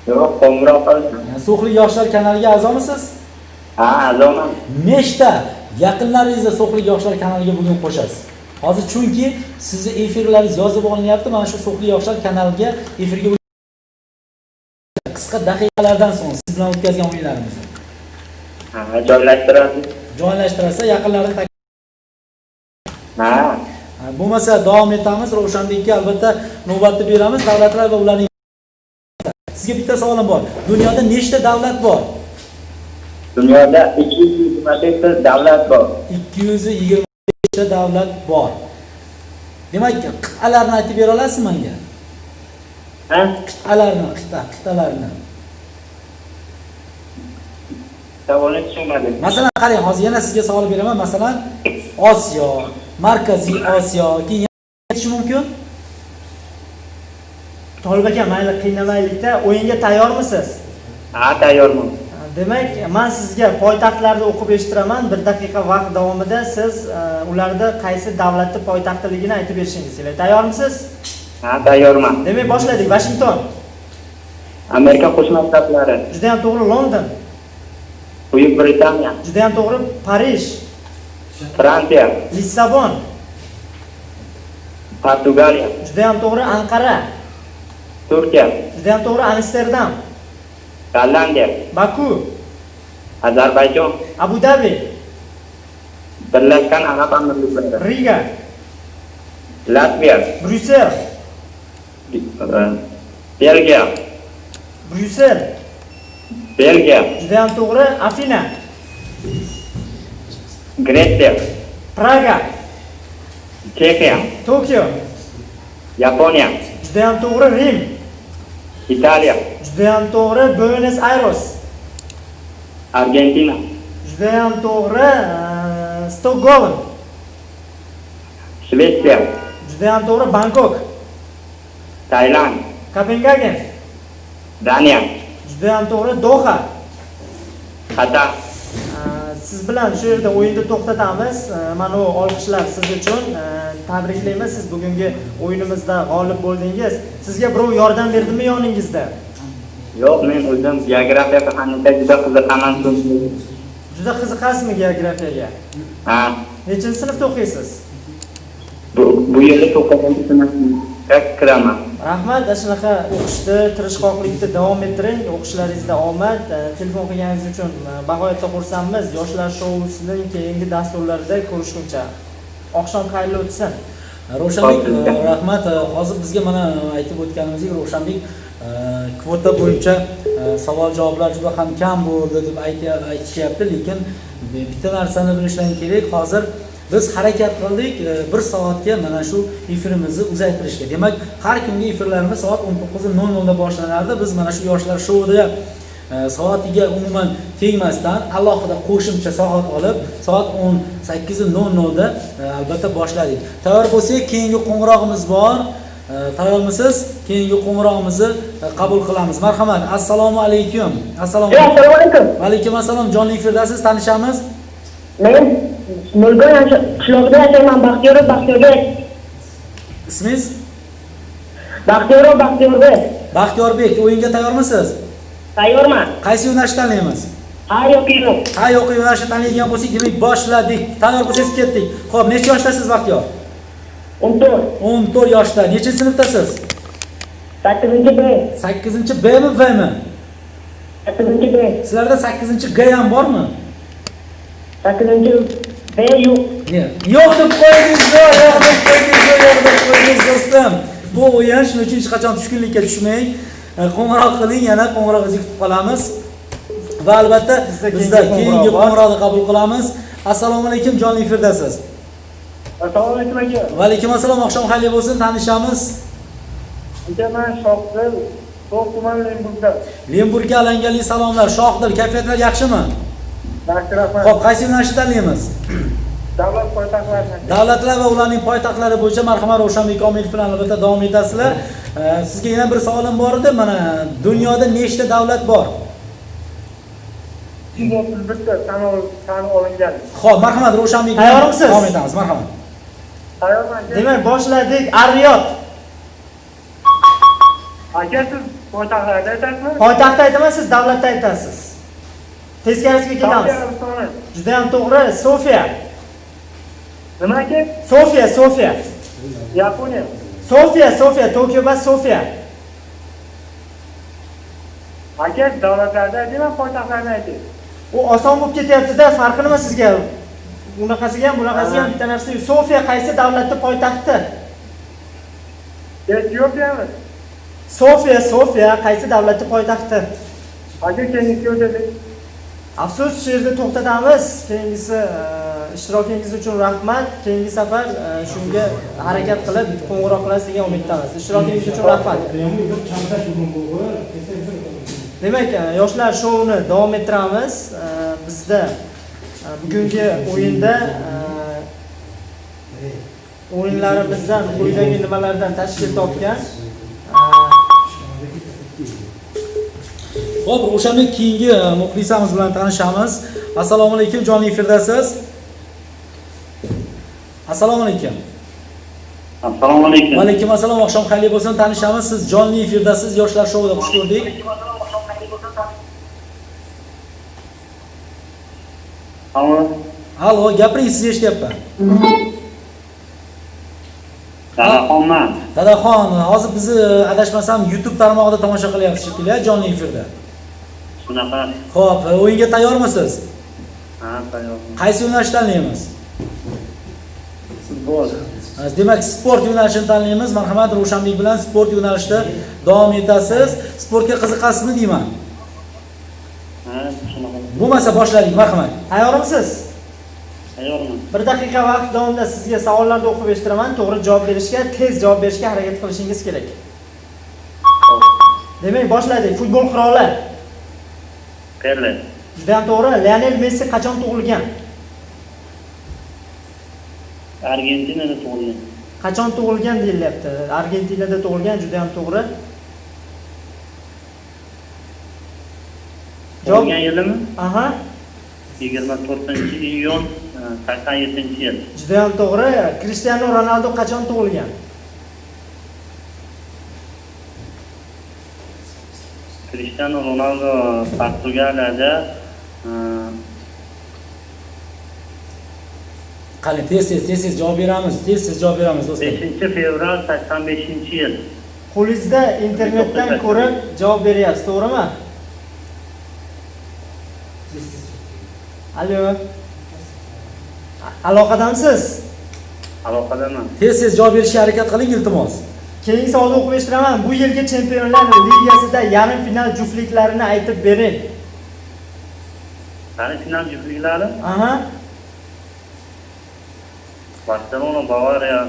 Yo'q, qo'ng'iroq qildim. So'xlik yoshlar kanaliga a'zomisiz? Ha, a'zoman. Nechta yaqinlaringizni So'xlik yoshlar kanaliga bugun qo'shasiz? Hozir chunki sizni efirlaringiz yozib olinyapti. Mana shu So'xlik yoshlar kanaliga efirga qisqa daqiqalardan so'ng siz bilan o'tkazgan o'yinlarimizni. Ha, joylashtirasiz. Joylashtirsa yaqinlarni Ha. bo'lmasa davom etamiz. Ravshanbekka albatta navbatni beramiz. Davlatlar va ularning Sizga bitta savolim bor. Dunyoda nechta davlat bor? Dunyoda 225 ta davlat bor. 225 ta davlat bor. Demak, qit'alarni aytib bera olasizmi menga? Ha? Qit'alarni. Savolni tushunmadim. Masalan, qarang, hozir yana sizga savol beraman. Masalan, Osiyo, Markaziy Osiyo, keyin aytish mumkin? Tolib aka, mayli qiynamaylikda, o'yinga tayyormisiz? Ha, tayyorman. Demak, men sizga poytaxtlarni o'qib eshitiraman. 1 daqiqa vaqt davomida siz ularda qaysi davlatning poytaxtligini aytib berishingiz kerak. Tayyormisiz? Ha, tayyorman. Demak, boshladik. Washington. Amerika Qo'shma Shtatlari. Juda ham to'g'ri. London. Buyuk Britaniya. Juda ham to'g'ri. Parij. Fransiya. Lissabon. Portugaliya. Juda ham to'g'ri. Anqara. Turkiya. Juda ham to'g'ri. Amsterdam. Gollandiya. Baku. Ozarbayjon. Abu Dhabi. Birlashgan Arab Amirliklari. Riga. Latviya. Bryussel. Belgiya. Bryussel. Belgiya. Juda ham to'g'ri. Afina. Gretsiya. Praga. Chexiya. Tokio. Yaponiya. Juda ham to'g'ri. Rim. Italiya. Juda ham to'g'ri. Buenos Aires. Argentina. Juda ham to'g'ri. Stockholm. Shvetsiya. Juda ham to'g'ri. Bangkok. Tailand. Kopengagen. Daniya. Juda ham to'g'ri. Doha. Qatar. Siz bilan shu yerda o'yinni to'xtatamiz. Mana bu olqishlar siz uchun. Tabriklayman, siz bugungi o'yinimizda g'olib bo'ldingiz. Sizga birov yordam berdimi yoningizda? Yo'q, men o'zim geografiya fanida juda qiziqaman. Juda qiziqasizmi geografiyaga? Ha. Nechinchi sinfda o'qiysiz? Bu yerda to'xtatgan sinfga kiraman. Rahmat, shunaqa o'qishda, tirishqoqlikda davom ettiring. O'qishlaringizda omad. Telefon qilganingiz uchun bag'oyatda xursandmiz. Yoshlar shousining keyingi dasturlarida ko'rishguncha. Oqshom xayrli o'tsin. Ravshanbek, rahmat. Hozir bizga mana aytib o'tganimizdek, Ravshanbek kvota bo'yicha savol-javoblar juda ham kam bo'ldi deb aytishyapti, lekin bitta narsani bilishlaring kerak. Hozir biz harakat qildik 1 soatga mana shu efirimizni uzaytirishga. Demak, har kungi efirlarimiz soat 19:00 da boshlanardi. Biz mana shu yoshlar shouida soatiga umuman tegmasdan alohida qo'shimcha soat olib, soat 18:00 da albatta boshladik. Tayyor bo'lsak, keyingi qo'ng'irog'imiz bor. Tayyormisiz? Keyingi qo'ng'irog'imizni qabul qilamiz. Marhamat. Assalomu alaykum. Assalomu alaykum. Assalomu alaykum. Va alaykum assalom. Jonli efirdasiz, tanishamiz. Men Nurgo'y qishlog'ida yashayman. Baxtiyorov. Ismingiz? Baxtiyorov. Baxtiyorbek, o'yinga tayyormisiz? Tayyorman. Qaysi yo'nalishni tanlaymiz? Ha, yo'q. Ha, yo'q, yo'nalishni tanlaydigan bo'lsak, demak boshladik. Tayyor bo'lsangiz ketdik. Xo'p, necha yoshdasiz Baxtiyor? 14. 14 yoshda. Nechinchi sinfdasiz? 8-B. 8-B mi, V mi? 8-B. Sizlarda 8-G ham bormi? 8-B yo'q. Yo'q deb qo'ydingiz, yo'q deb qo'ydingiz do'stim. Bu o'yin shuning uchun hech qachon tushkunlikka tushmang. Qo'ng'iroq qiling, yana qo'ng'irog'ingizni kutib qolamiz. Va albatta bizda keyingi qo'ng'iroqni qabul qilamiz. Assalomu alaykum, jonli efirdasiz. Assalomu alaykum aka. Va alaykum assalom, oqshom xayrli bo'lsin, tanishamiz. Men Shohdil, So'x tumani Lemburgda. Lemburgga alangali salomlar. Shohdil, kayfiyatlar yaxshimi? Yaxshi, rahmat. Xo'p, qaysi yo'nalishni tanlaymiz? Davlat poytaxtlari. Davlatlar va ularning poytaxtlari bo'yicha marhamat Ravshanbek Komilov bilan albatta davom etasizlar. Sizga yana bir savolim bor edi. Mana dunyoda nechta davlat bor? 231 ta tan olingan. Xo'p, marhamat Ravshanbek. Tayyormisiz? Davom etamiz, marhamat. Tayyorman. Demak, boshladik. Ar-Riyod. Aka, siz poytaxtlarda aytasizmi? Poytaxtda aytaman, siz davlatda aytasiz. Teskarisiga kelamiz. Juda ham to'g'ri. Sofiya. Nima aka? Sofiya. Yaponiya. Sofiya, Tokio emas, Sofiya. Aka, davlatlarda aytayman, poytaxtlarda aytay. U oson bo'lib ketyapti-da, farqi nima sizga? Bunaqasiga ham, bunaqasiga ham bitta narsa. Sofiya qaysi davlatning poytaxti? Etiyopiyami? Sofiya qaysi davlatning poytaxti? Aka, keyingi o'tadi. Afsus, shu yerda to'xtatamiz. Keyingisi ishtirokingiz uchun rahmat. Keyingi safar shunga harakat qilib qo'ng'iroq qilasiz degan umiddamiz. Ishtirokingiz uchun rahmat. Demak, yoshlar shovini davom ettiramiz. Bizda bugungi o'yinda o'yinlarimizdan quyidagi nimalardan tashkil topgan. Xo'p, o'shanda keyingi muxlisamiz bilan tanishamiz. Assalomu alaykum, jonli efirdasiz. Assalomu alaykum. Assalomu alaykum. Va alaykum assalom, oqshom xayrli bo'lsin. Tanishamiz, siz jonli efirdasiz, yoshlar shovida xush ko'rdik. Allo, gapiring, siz eshityapman. Dadaxonman. Dadaxon, hozir bizni adashmasam YouTube tarmog'ida tomosha qilyapsiz shekilli, jonli efirda. Shunaqa. Xo'p, o'yinga tayyormisiz? Ha, tayyorman. Qaysi yo'nalishni tanlaymiz? Futbol. Demak, sport yo'nalishini tanlaymiz. Marhamat, Ravshanbek bilan sport yo'nalishida davom etasiz. Sportga qiziqasizmi deyman? Ha, shunaqa. Bo'lmasa boshladik, marhamat. Tayyormisiz? Tayyorman. 1 daqiqa vaqt davomida sizga savollarni o'qib eshitiraman. To'g'ri javob berishga, tez javob berishga harakat qilishingiz kerak. Demak, boshladik. Futbol qiroli. Pele. Juda ham to'g'ri. Lionel Messi qachon tug'ilgan? Argentinada tug'ilgan. Qachon tug'ilgan deyilyapti. Argentinada tug'ilgan, juda ham to'g'ri. Tug'ilgan yilimi? Aha. 24-iyun 87-yil. Juda ham to'g'ri. Cristiano Ronaldo qachon tug'ilgan? Cristiano Ronaldo Portugaliyada Qani, tez javob beramiz. Tez javob beramiz, do'stlar. 5-fevral 85-yil. Qo'lingizda internetdan ko'rib javob beryapsiz, to'g'rimi? Allo. Aloqadamisiz? Aloqadaman. Tez javob berishga harakat qiling, iltimos. Keyingi savolni o'qib eshitiraman. Bu yilgi Chempionlar Ligasida yarim final juftliklarini aytib bering. Yarim final juftliklari? Aha. Barselona, Bavariya.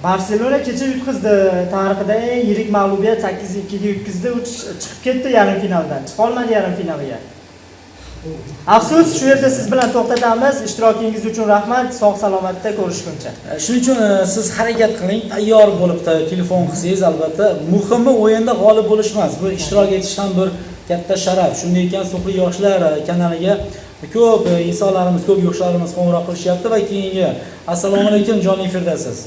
Barselona kecha yutqizdi. Tarixida eng yirik mag'lubiyat 8-2 ga yutqizdi. Chiqib ketdi yarim finaldan. Chiqa olmadi yarim finalga. Afsus, shu yerda siz bilan to'xtatamiz. Ishtirokingiz uchun rahmat. Sog' salomatda ko'rishguncha. Shuning uchun siz harakat qiling, tayyor bo'lib telefon qilsangiz, albatta muhimi o'yinda g'olib bo'lish emas. Bu ishtirok etish ham bir katta sharaf. Shunday ekan, So'qli yoshlar kanaliga ko'p insonlarimiz, ko'p yoshlarimiz qo'ng'iroq qilishyapti va keyingi assalomu alaykum, jonli efirdasiz.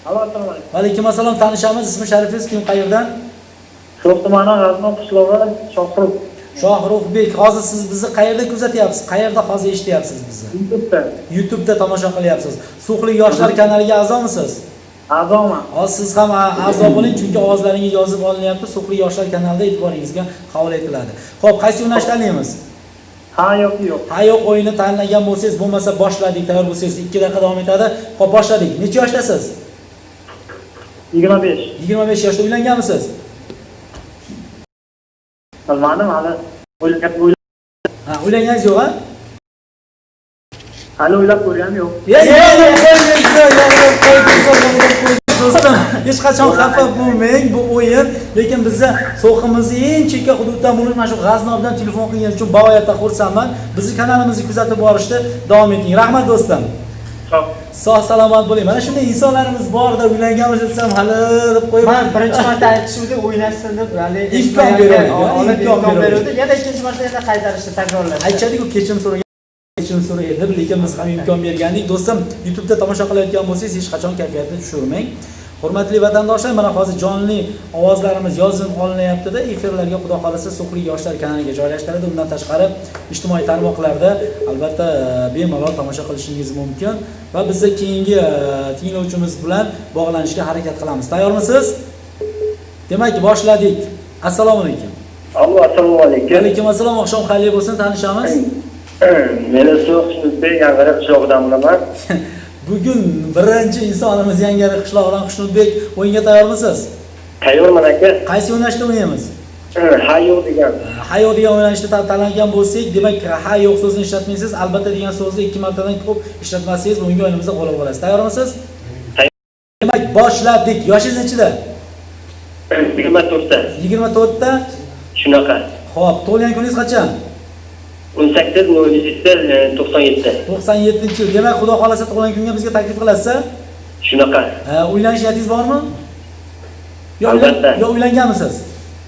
Assalomu alaykum. Va alaykum assalom, tanishamiz, ismi sharifingiz kim, qayerdan? Shoh tumani G'aznor qishlog'i Shohruh. Shohruhbek, hozir siz bizni qayerda kuzatyapsiz? Qayerda hozir eshityapsiz bizni? YouTube'da tomosha qilyapsiz. So'qli yoshlar kanaliga a'zomisiz? A'zoman. Hozir siz ham a'zo bo'ling, chunki ovozlaringiz yozib olinyapti. So'qli yoshlar kanalida e'tiboringizga qabul etiladi. Xo'p, qaysi yo'nalishni tanlaymiz? Ha yoki yo'q. Ha yo'q o'yini tanlagan bo'lsangiz, bo'lmasa boshladik, tayyor bo'lsangiz 2 daqiqa davom etadi. Xo'p, boshladik. Necha yoshdasiz? 25. 25 yoshda uylanganmisiz? Bilmadim, hali Ha, uylanganingiz yo'q, ha? hali o'ylab ko'rganim yo'q. Do'stim, hech qachon xafa bo'lmang, bu o'yin, lekin bizda so'qimizni eng chekka hududdan bo'lib mana shu G'aznobdan telefon qilganingiz uchun bavoyatda xursandman. Bizni kanalimizni kuzatib borishda davom eting. Rahmat do'stim. Sog' salomat bo'ling. Mana shunday insonlarimiz borda uylanganmiz desam, hali deb qo'yib. Men birinchi marta aytishuvdi, o'ynashsin deb, hali imkon imkon beruvdi. Yana ikkinchi marta yana qaytarishni takrorladi. Aytchadiku, kechirim so'raydi, lekin biz ham imkon bergandik. Do'stim, YouTube'da tomosha qilayotgan bo'lsangiz, hech qachon kayfiyatni tushirmang. Hurmatli vatandoshlar, mana hozir jonli ovozlarimiz yozib olinyapti-da, efirlarga Xudo xolasa So'xlik yoshlar kanaliga joylashtiriladi. Undan tashqari ijtimoiy tarmoqlarda albatta bemalol tomosha qilishingiz mumkin va biz keyingi tinglovchimiz bilan bog'lanishga harakat qilamiz. Tayyormisiz? Demak, boshladik. Assalomu alaykum. Alloh, assalomu alaykum. Alaykum assalom. Oqshom xayrli bo'lsin, tanishamiz. Meni So'xshnudbek Yangari qishlog'idan bo'laman. Bugun birinchi insonimiz Yangari qishlog'idan Xushnudbek, o'yinga tayyormisiz? Tayyorman aka. Qaysi yo'nalishda o'ynaymiz? Ha yo'q degan. Ha yo'q degan yo'nalishda tanlangan bo'lsak, demak ha yo'q so'zini ishlatmaysiz, albatta degan so'zni 2 martadan ko'p ishlatmasangiz, bugungi o'yinimizda g'olib bo'lasiz. Tayyormisiz? Demak, boshladik. Yoshingiz nechida? 24 ta. 24 ta. Shunaqa. Xo'p, tug'ilgan kuningiz qachon? 18/07/97. 97-yil. Demak, Xudo xolasa tug'ilgan kunga bizga taklif qilasiz. Shunaqa. Uylanish niyatingiz bormi? Albatta. Yo uylanganmisiz?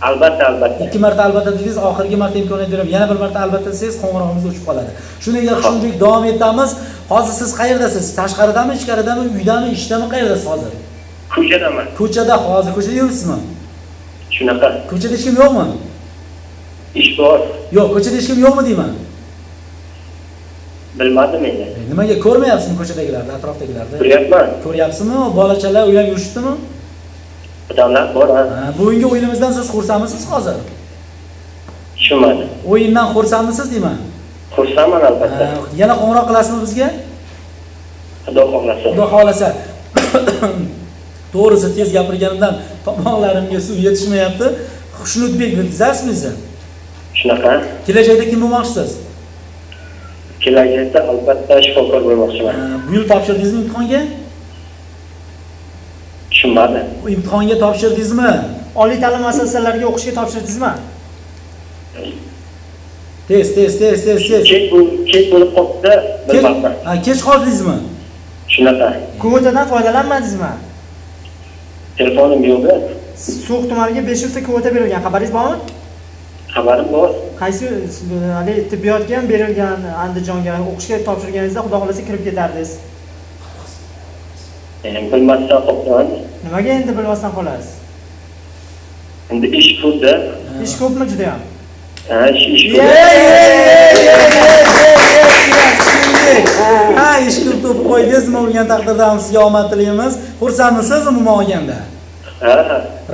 Albatta, albatta. 2 marta albatta dedingiz, oxirgi marta imkoniyat beraman. Yana bir marta albatta desangiz, qo'ng'irog'imiz o'chib qoladi. Shunday Xushnudbek davom etamiz. Hozir siz qayerdasiz? Tashqaridami, ichkaridami, uydami, ishdami, qayerdasiz hozir? Ko'chadaman. Ko'chada, hozir ko'chada yuribsizmi? Shunaqa. Ko'chada hech kim yo'qmi? Ish bor. Yo'q, ko'chada hech kim yo'qmi deyman. Bilmadim endi. Nimaga ko'rmayapsizmi ko'chadagilarni, atrofdagilarni? Ko'ryapman. Ko'ryapsizmi? Bolachalar uylab yurishibdimi? Odamlar bor. Bugungi o'yinimizdan siz xursandmisiz hozir? Tushunmadim. O'yindan xursandmisiz deyman. Xursandman albatta. Yana qo'ng'iroq qilasizmi bizga? Xudo xohlasa. Xudo xolasa. To'g'risi tez gapirganimdan tomoqlarimga suv yetishmayapti. Xushnudbek deb-sizmi? Shunaqa. Kelajakda kim bo'lmoqchisiz? Kelajakda albatta shifokor bo'lmoqchiman. Bu yil topshirdingizmi imtihonga? Tushunmadim. Imtihonga topshirdingizmi? Oliy ta'lim muassasalariga o'qishga topshirdingizmi? Tez. Kech bo'lib qoldi, bilmayman. Kech qoldingizmi? Shunaqa. Kvotadan foydalanmadingizmi? Telefonim yo'q-da. So'x tumaniga 500 ta kvota berilgan, xabaringiz bormi? Xabarim bor. Qaysi hali tibbiyotga ham berilgan, Andijonga o'qishga topshirganingizda Xudo xolasa kirib ketardingiz. Bilmasdan qoldim. Nimaga endi bilmasdan qolasiz? Endi ish ko'pda. Ish ko'pmi juda ham? Ish ko'p. Ish ko'p to'p qo'ydingizmi? Bo'lgan taqdirda ham sizga omad tilaymiz. Xursandmisiz umuman olganda?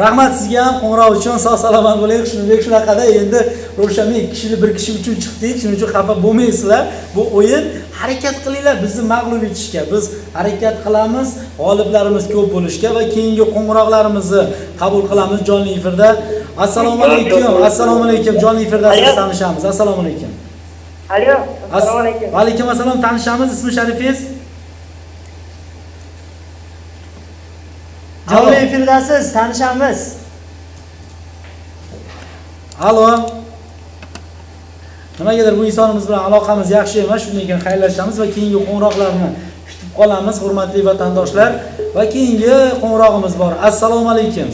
Rahmat sizga ham qo'ng'iroq uchun, sog' salomat bo'ling. Shuningdek shunaqada endi Ravshanbek bir kishi uchun chiqdik. Shuning uchun xafa bo'lmaysizlar. Bu o'yin harakat qilinglar bizni mag'lub etishga. Biz harakat qilamiz, g'oliblarimiz ko'p bo'lishga va keyingi qo'ng'iroqlarimizni qabul qilamiz jonli efirda. Assalomu alaykum. Assalomu alaykum. Jonli efirda siz tanishamiz. Assalomu alaykum. Alo, assalomu alaykum. Va alaykum assalom, tanishamiz. Ismi sharifingiz? Jonli efirdasiz, tanishamiz. Alo. Nimagadir bu insonimiz bilan aloqamiz yaxshi emas, shundan keyin xayrlashamiz va keyingi qo'ng'iroqlarni kutib qolamiz, hurmatli vatandoshlar. Va keyingi qo'ng'irog'imiz bor. Assalomu alaykum.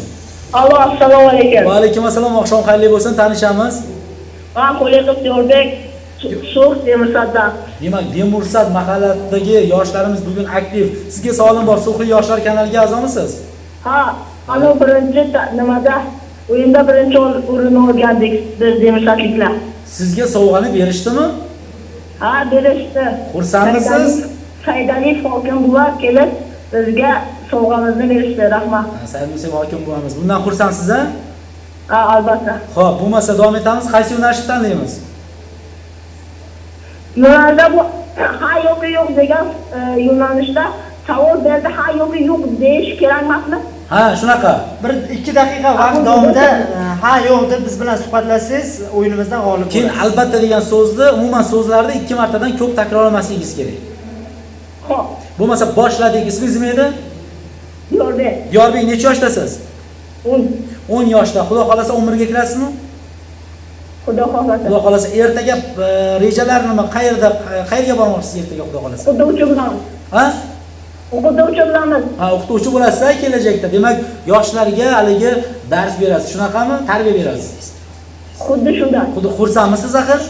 Allo, assalomu alaykum. Va alaykum assalom, oqshom xayrli bo'lsin, tanishamiz. Men Qo'liqov Yo'ldek, So'x Temirsaddan. Demak, Temursad mahalladagi yoshlarimiz bugun aktiv. Sizga savolim bor, So'xlik yoshlar kanaliga a'zomisiz? Ha, ana birinchi nimada o'yinda birinchi o'rin olgandik biz Temirsadliklar. Sizga sovg'ani berishdimi? Ha, berishdi. Xursandmisiz? Saydaliyev hokim buva kelib bizga sovg'amizni berishdi. Rahmat. Saydaliyev hokim buvamiz. Bundan xursandsiz, ha? Ha, albatta. Xo'p, bo'lmasa davom etamiz. Qaysi yo'nalishni tanlaymiz? Yo'nalishda bu ha yo'q degan yo'nalishda savol berdi, ha yo'q deyish kerak emasmi? Ha, shunaqa. 1-2 daqiqa vaqt davomida ha yo'q deb biz bilan suhbatlashsangiz, o'yinimizdan g'olib bo'lasiz. Keyin albatta degan so'zni, umuman so'zlarni 2 martadan ko'p takrorlamasligingiz kerak. Xo'p. Bo'lmasa boshladik. Ismingiz nima edi? Yo'rbek. Yorbek, necha yoshdasiz? 10 yoshda. Xudo xolasa umrga kirasizmi? Xudo xolasa. Xudo xolasa ertaga rejalar nima? Qayerga bormoqchisiz ertaga Xudo xolasa? O'qituvchi bilan. Ha? O'qituvchi bilanmiz. Ha, o'qituvchi bo'lasiz kelajakda. Demak, yoshlarga haligi dars berasiz. Shunaqami? Tarbiya berasiz. Xuddi shunday. Xuddi xursandmisiz axir?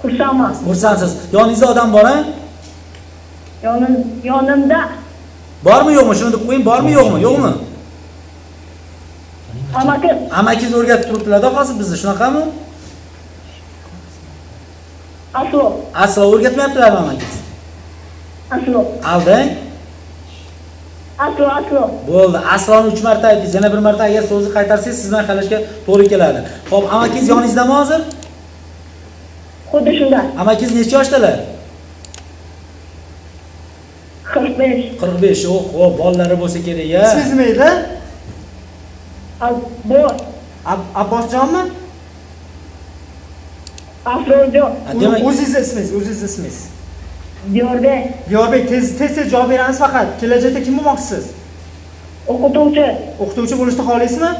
Xursandman. Xursandsiz. Yoningizda odam bor-a? Yonimda Bormi yo'qmi? Shuni deb qo'ying, bormi yo'qmi? Yo'qmi? Amaki. Amakingiz o'rgatib turibdilar-da hozir bizni, shunaqami? Aslo. Aslo o'rgatmayaptilarmi amakingiz? Aslo. Aldang. Aslo. Bo'ldi. Asloni 3 marta aytingiz. Yana bir marta agar so'zni qaytarsangiz siz bilan qalashga to'g'ri keladi. Xo'p, amakingiz yoningizdami hozir? Xuddi shunday. Amakingiz necha yoshdalar? 45. 45. Xo'p, bolalari bo'lsa kerak-ya. Ismingiz nima edi? Bor. Abbosjonmi? Afrojon. Demak, O'zingiz ismingiz. Diyorbek. Diyorbek, tez javob beramiz faqat. Kelajakda kim bo'lmoqchisiz? O'qituvchi. O'qituvchi bo'lishni xohlaysizmi?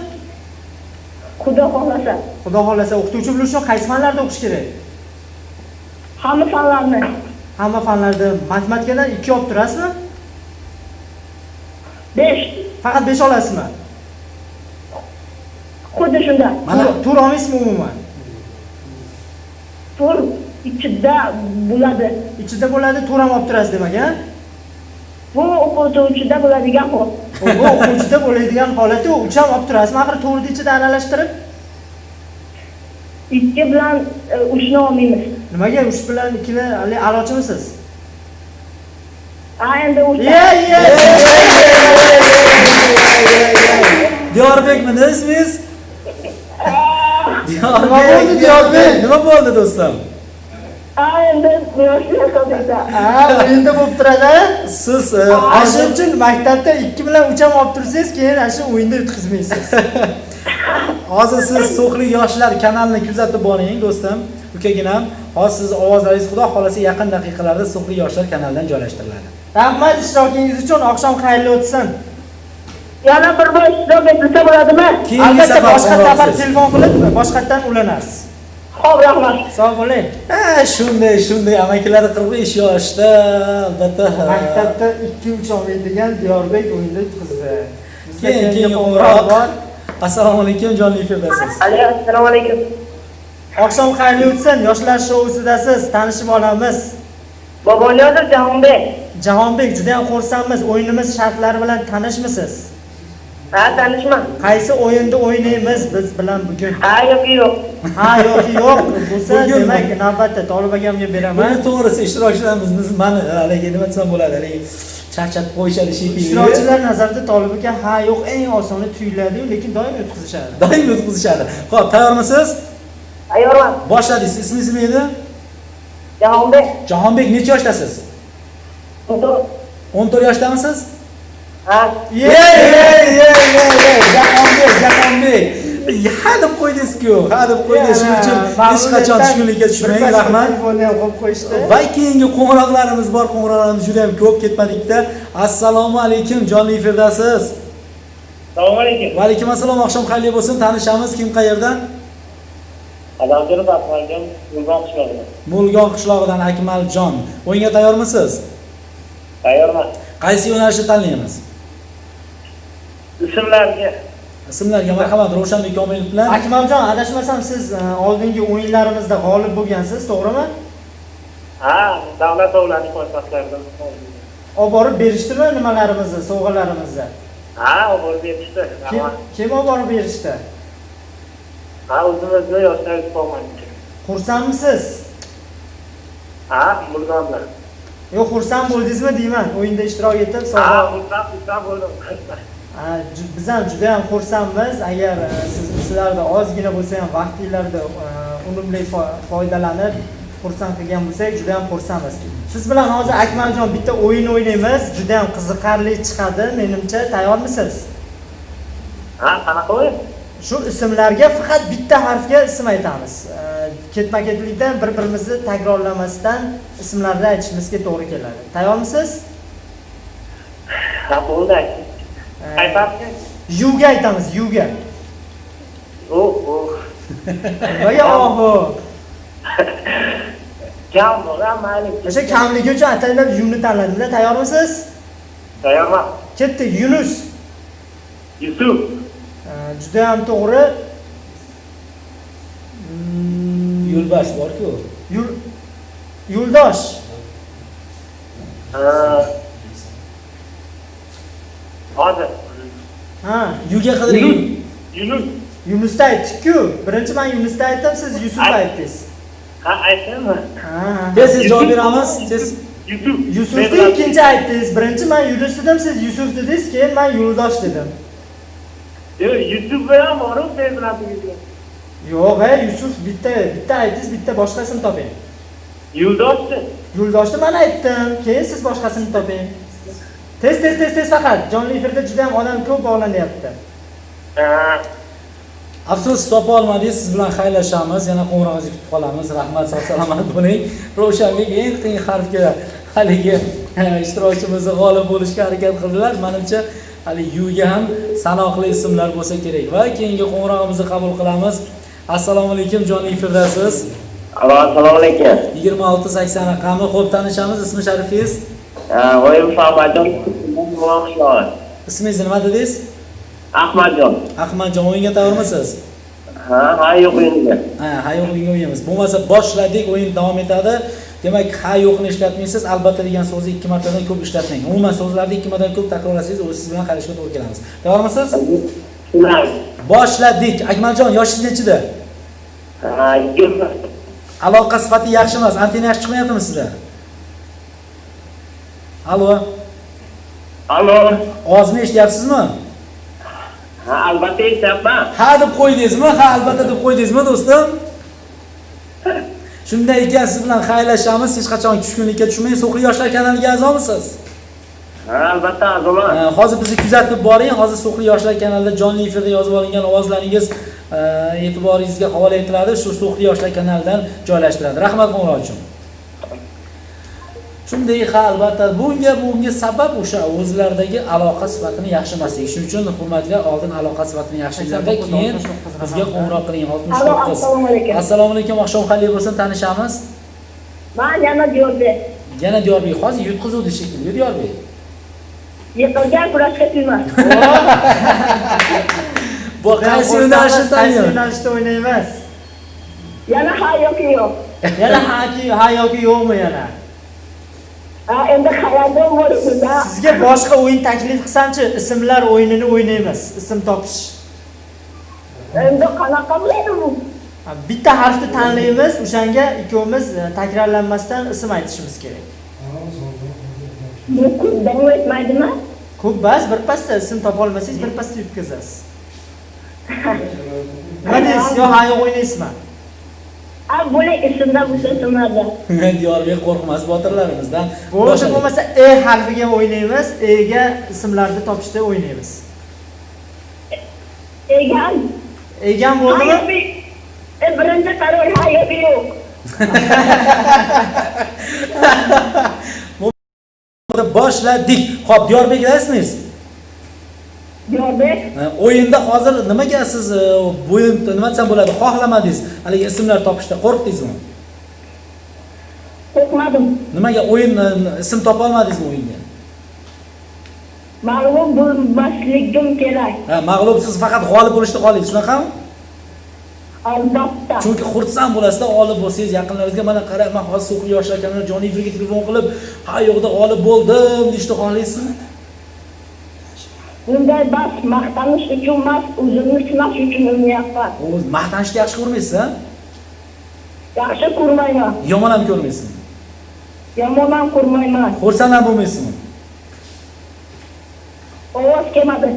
Xudo xohlasa. Xudo xohlasa, o'qituvchi bo'lish uchun qaysi fanlarda o'qish kerak? Hamma fanlarni. Hamma fanlarda. Matematikadan 2 olib turasizmi? 5. Faqat 5 olasizmi? Xuddi shunday. mana Tur olmaysizmi umuman? Tur ichida bo'ladi. Ichida bo'ladi, tur ham olib turasiz demak, ha? Bu o'qituvchida bo'ladigan xo'. Bu o'quvchida bo'ladigan holati, u uch ham olib turasizmi? Axir turni ichida aralashtirib? 2 bilan 3 ni olmaymiz. Nimaga 3 bilan 2 ni hali a'lochimisiz? Endi o'sha. Diyorbekmi ismingiz? Diyorbek. Nima bo'ldi do'stim? Endi yoshlar qoldi. O'yinda bo'lib turadi. Siz Shuning uchun maktabda 2 bilan 3 ham olib tursangiz, keyin ana shu o'yinda yutqizmaysiz. hozir siz So'xli yoshlar kanalini kuzatib boring do'stim. Ukaginam, hozir siz ovozlaringiz Xudo xolasa yaqin daqiqalarda So'xli yoshlar kanalidan joylashtiriladi. Rahmat ishtirokingiz uchun, oqshom xayrli o'tsin. Yana bir bor ishtirok etilsa bo'ladimi? Albatta boshqa safar telefon qilib, boshqatdan ulanasiz. Xo'p, rahmat. Sog' bo'ling. Shunday amakilari 45 yoshda albatta. Maktabda 2-3 olmaydigan Diyorbek o'yinda yutqizdi. Keyin qo'ng'iroq bor. Assalomu alaykum, jonli efirdasiz. Assalomu alaykum. Oqshom xayrli o'tsin. Yoshlar shousidasiz, tanishib olamiz. Boboniyozov Jahonbek. Jahonbek, juda ham xursandmiz. O'yinimiz shartlari bilan tanishmisiz? Ha, tanishman. Qaysi o'yinda o'ynaymiz biz bilan bugun? Ha, yo'q. Ha, yo'q. Bo'lsa, demak, navbatda Tolib akamga beraman. Buni to'g'risi ishtirokchilarimiz mani haligi nima desam bo'ladi, haligi charchatib qo'yishadi shekilli. Ishtirokchilar nazarida Tolib aka ha, yo'q, eng osoni tuyuladi, lekin doim o'tkazishadi. Doim o'tkazishadi. Xo'p, tayyormisiz? Tayyorman. Boshladingiz. Ismingiz nima edi? Jahonbek. Jahonbek, necha yoshdasiz? 14 yoshdamisiz? Ha. Jahonbek. Hadeb qo'ydingiz-ku. Shuning uchun hech qachon tushkunlikka tushmang. Rahmat. Telefonni ham qo'yib qo'yishdi. Va keyingi qo'ng'iroqlarimiz bor. Qo'ng'iroqlarimiz juda ham ko'p ketmadikda. Assalomu alaykum, jonli efirdasiz. Assalomu alaykum. Va alaykum assalom. Oqshom xayrli bo'lsin. Tanishamiz, kim qayerdan? Adamjon Akmaljon, Mulgon qishlog'idan. Mulgon qishlog'idan Akmaljon. O'yinga tayyormisiz? Tayyorman. Qaysi yo'nalishni tanlaymiz? Ismlarga marhamat, Ravshanbek Komilov bilan. Akmaljon, adashmasam siz oldingi o'yinlarimizda g'olib bo'lgansiz, to'g'rimi? Ha, davlat ovlanish poytaxtlarida. Olib borib berishdimi nimalarimizni, sovg'alarimizni? Ha, olib borib berishdi. Kim olib borib berishdi? Ha, o'zimizni yoshlar ispomanchi. Xursandmisiz? Ha, Mulgonda. Yo'q, xursand bo'ldingizmi deyman, o'yinda ishtirok etib, Ha, sovg'a. xursand bo'ldim. Biz ham juda ham xursandmiz. Agar sizlarda ozgina bo'lsa ham vaqtingizda unumli foydalanib xursand qilgan bo'lsak, juda ham xursandmiz. Siz bilan hozir Akmaljon bitta o'yin o'ynaymiz, juda ham qiziqarli chiqadi, menimcha. Tayyormisiz? Ha, qanaqa o'yin? Shu ismlarga faqat bitta harfga ism aytamiz. Ketma-ketlikda bir-birimizni takrorlamasdan ismlarni aytishimizga to'g'ri keladi. Tayyormisiz? Ha, bo'ldi. Aytasiz? Yuga aytamiz, yuga. Nimaga oho? Kam bo'lar, mayli. O'sha kamligi uchun ataylab yuni tanladimda. Tayyormisiz? Tayyorman. Ketdik, Yunus. Yusuf. Juda ham to'g'ri. Yo'lbars bor-ku. Yo'ldosh. Hozir. Ha, Yuga qidiring. Yunus. Yunusda aytdik-ku. Birinchi men Yunusda aytdim, siz Yusuf aytdingiz. Ha, aytdimmi? Ha. Tez javob beramiz. Tez. Yusuf. Yusufni ikkinchi aytdingiz. Birinchi men Yunus dedim, siz Yusuf dedingiz, keyin men Yo'ldosh dedim. Yo'q, Yusuf bilan borib, sen bilan birga. Yo'q, Yusuf bitta aytdingiz, bitta boshqasini toping. Yo'ldoshchi. Yo'ldoshni men aytdim, keyin siz boshqasini toping. Tez faqat. Jonli efirda juda ham odam ko'p bog'lanyapti. Afsus topa olmadingiz, siz bilan xayrlashamiz. Yana qo'ng'irog'ingizni kutib qolamiz. Rahmat, sog' salomat bo'ling. Ravshanbek eng qiyin harfga haligi ishtirokchimizni g'olib bo'lishga harakat qildilar. Menimcha hali Yuga ham sanoqli ismlar bo'lsa kerak va keyingi qo'ng'irog'imizni qabul qilamiz. Assalomu alaykum, jonli efirdasiz. Assalomu alaykum. 2680 raqami. Xo'p, tanishamiz. Ismi sharifingiz? Oyim Ahmadjon. Ismingiz nima dedingiz? Ahmadjon. Ahmadjon, o'yinga tayyormisiz? Ha, yo'q o'yinga. Ha, yo'q o'yinga o'ynaymiz. Bo'lmasa boshladik, o'yin davom etadi. Demak, ha yo'qni ishlatmaysiz, albatta degan so'zni 2 martadan ko'p ishlatmang. Umuman so'zlarni 2 martadan ko'p takrorlasangiz, o'zi siz bilan qarashga to'g'ri kelamiz. Tayyormisiz? Boshladik. Akmaljon, yoshingiz nechida? 20. Aloqa sifati yaxshi emas. Antenna yaxshi chiqmayaptimi sizda? Allo. Allo. Ovozimni eshityapsizmi? Ha, albatta eshityapman. Ha deb qo'ydingizmi? Ha, albatta deb qo'ydingizmi, do'stim? Shunday ekan, siz bilan xayrlashamiz. Hech qachon tushkunlikka tushmang. So'qli yoshlar kanaliga a'zomisiz? Ha, albatta a'zoman. Hozir bizni kuzatib boring. Hozir So'qli yoshlar kanalida jonli efirda yozib olingan ovozlaringiz e'tiboringizga havola etiladi. Shu So'qli yoshlar kanalidan joylashtiriladi. Rahmat qo'ng'iroq uchun. Shunday, albatta bunga sabab o'sha o'zlaridagi aloqa sifatini yaxshi emasligi. Shuning uchun hurmatli, oldin aloqa sifatini yaxshilarda, keyin bizga qo'ng'iroq qiling. 69. Assalomu alaykum, oqshom xayr bo'lsin, tanishamiz. Men yana Diyorbek. Yana Diyorbek, hozir yutqizuvdi shekilli Diyorbek. Yiqilgan kurashga tuyma. Bu qaysi yo'nalishda Qaysi yo'nalishda o'ynaymiz? Yana ha yoki yo'q. Yana ha yoki yo'qmi yana? Ha, endi xayoldan bo'lsin-da. Sizga boshqa o'yin taklif qilsamchi, ismlar o'yinini o'ynaymiz. Ism topish. Endi qanaqa bo'ladi bu? Bitta harfni tanlaymiz, o'shanga ikkovimiz takrorlanmasdan ism aytishimiz kerak. Bu davom etmaydimi? Ko'p bas, birpasda ism topa olmasangiz, birpasda yutkazasiz. Nima deysiz? Yo ha yo'q o'ynaysizmi? Bo'lak ismda bo'lsa ismlarda. Diyorbek qo'rqmas botirlarimizdan. Bo'lmasa E harfiga o'ynaymiz, E'ga ismlarni topishda o'ynaymiz. Egan bo'ldimi? Birinchi qaror ha yoki yo'q. Boshladik. Xo'p, Diyorbek ismingiz? Diyorbek. O'yinda hozir nimaga siz bo'yin nima desam bo'ladi, xohlamadingiz? Haligi ismlar topishda qo'rqdingizmi? Qo'rqmadim. Nimaga o'yin ism topa olmadingizmi o'yinga? Mag'lub bo'lmasligim kerak. Ha, mag'lubsiz, faqat g'olib bo'lishni xohlaysiz, shunaqami? Albatta. Chunki xursand bo'lasiz-da, g'olib bo'lsangiz, yaqinlaringizga mana qarang, men hozir So'qli yoshlar kanaliga jonli efirga telefon qilib, ha yo'qda g'olib bo'ldim deyishni xohlaysizmi? Bunday bas maqtanish uchun emas, o'zimni sinash uchun o'ynayapman. O'z maqtanishni yaxshi ko'rmaysiz, ha? Yaxshi ko'rmayman. Yomon ham ko'rmaysiz. Yomon ham ko'rmayman. Xursand ham bo'lmaysizmi? Ovoz kelmadi.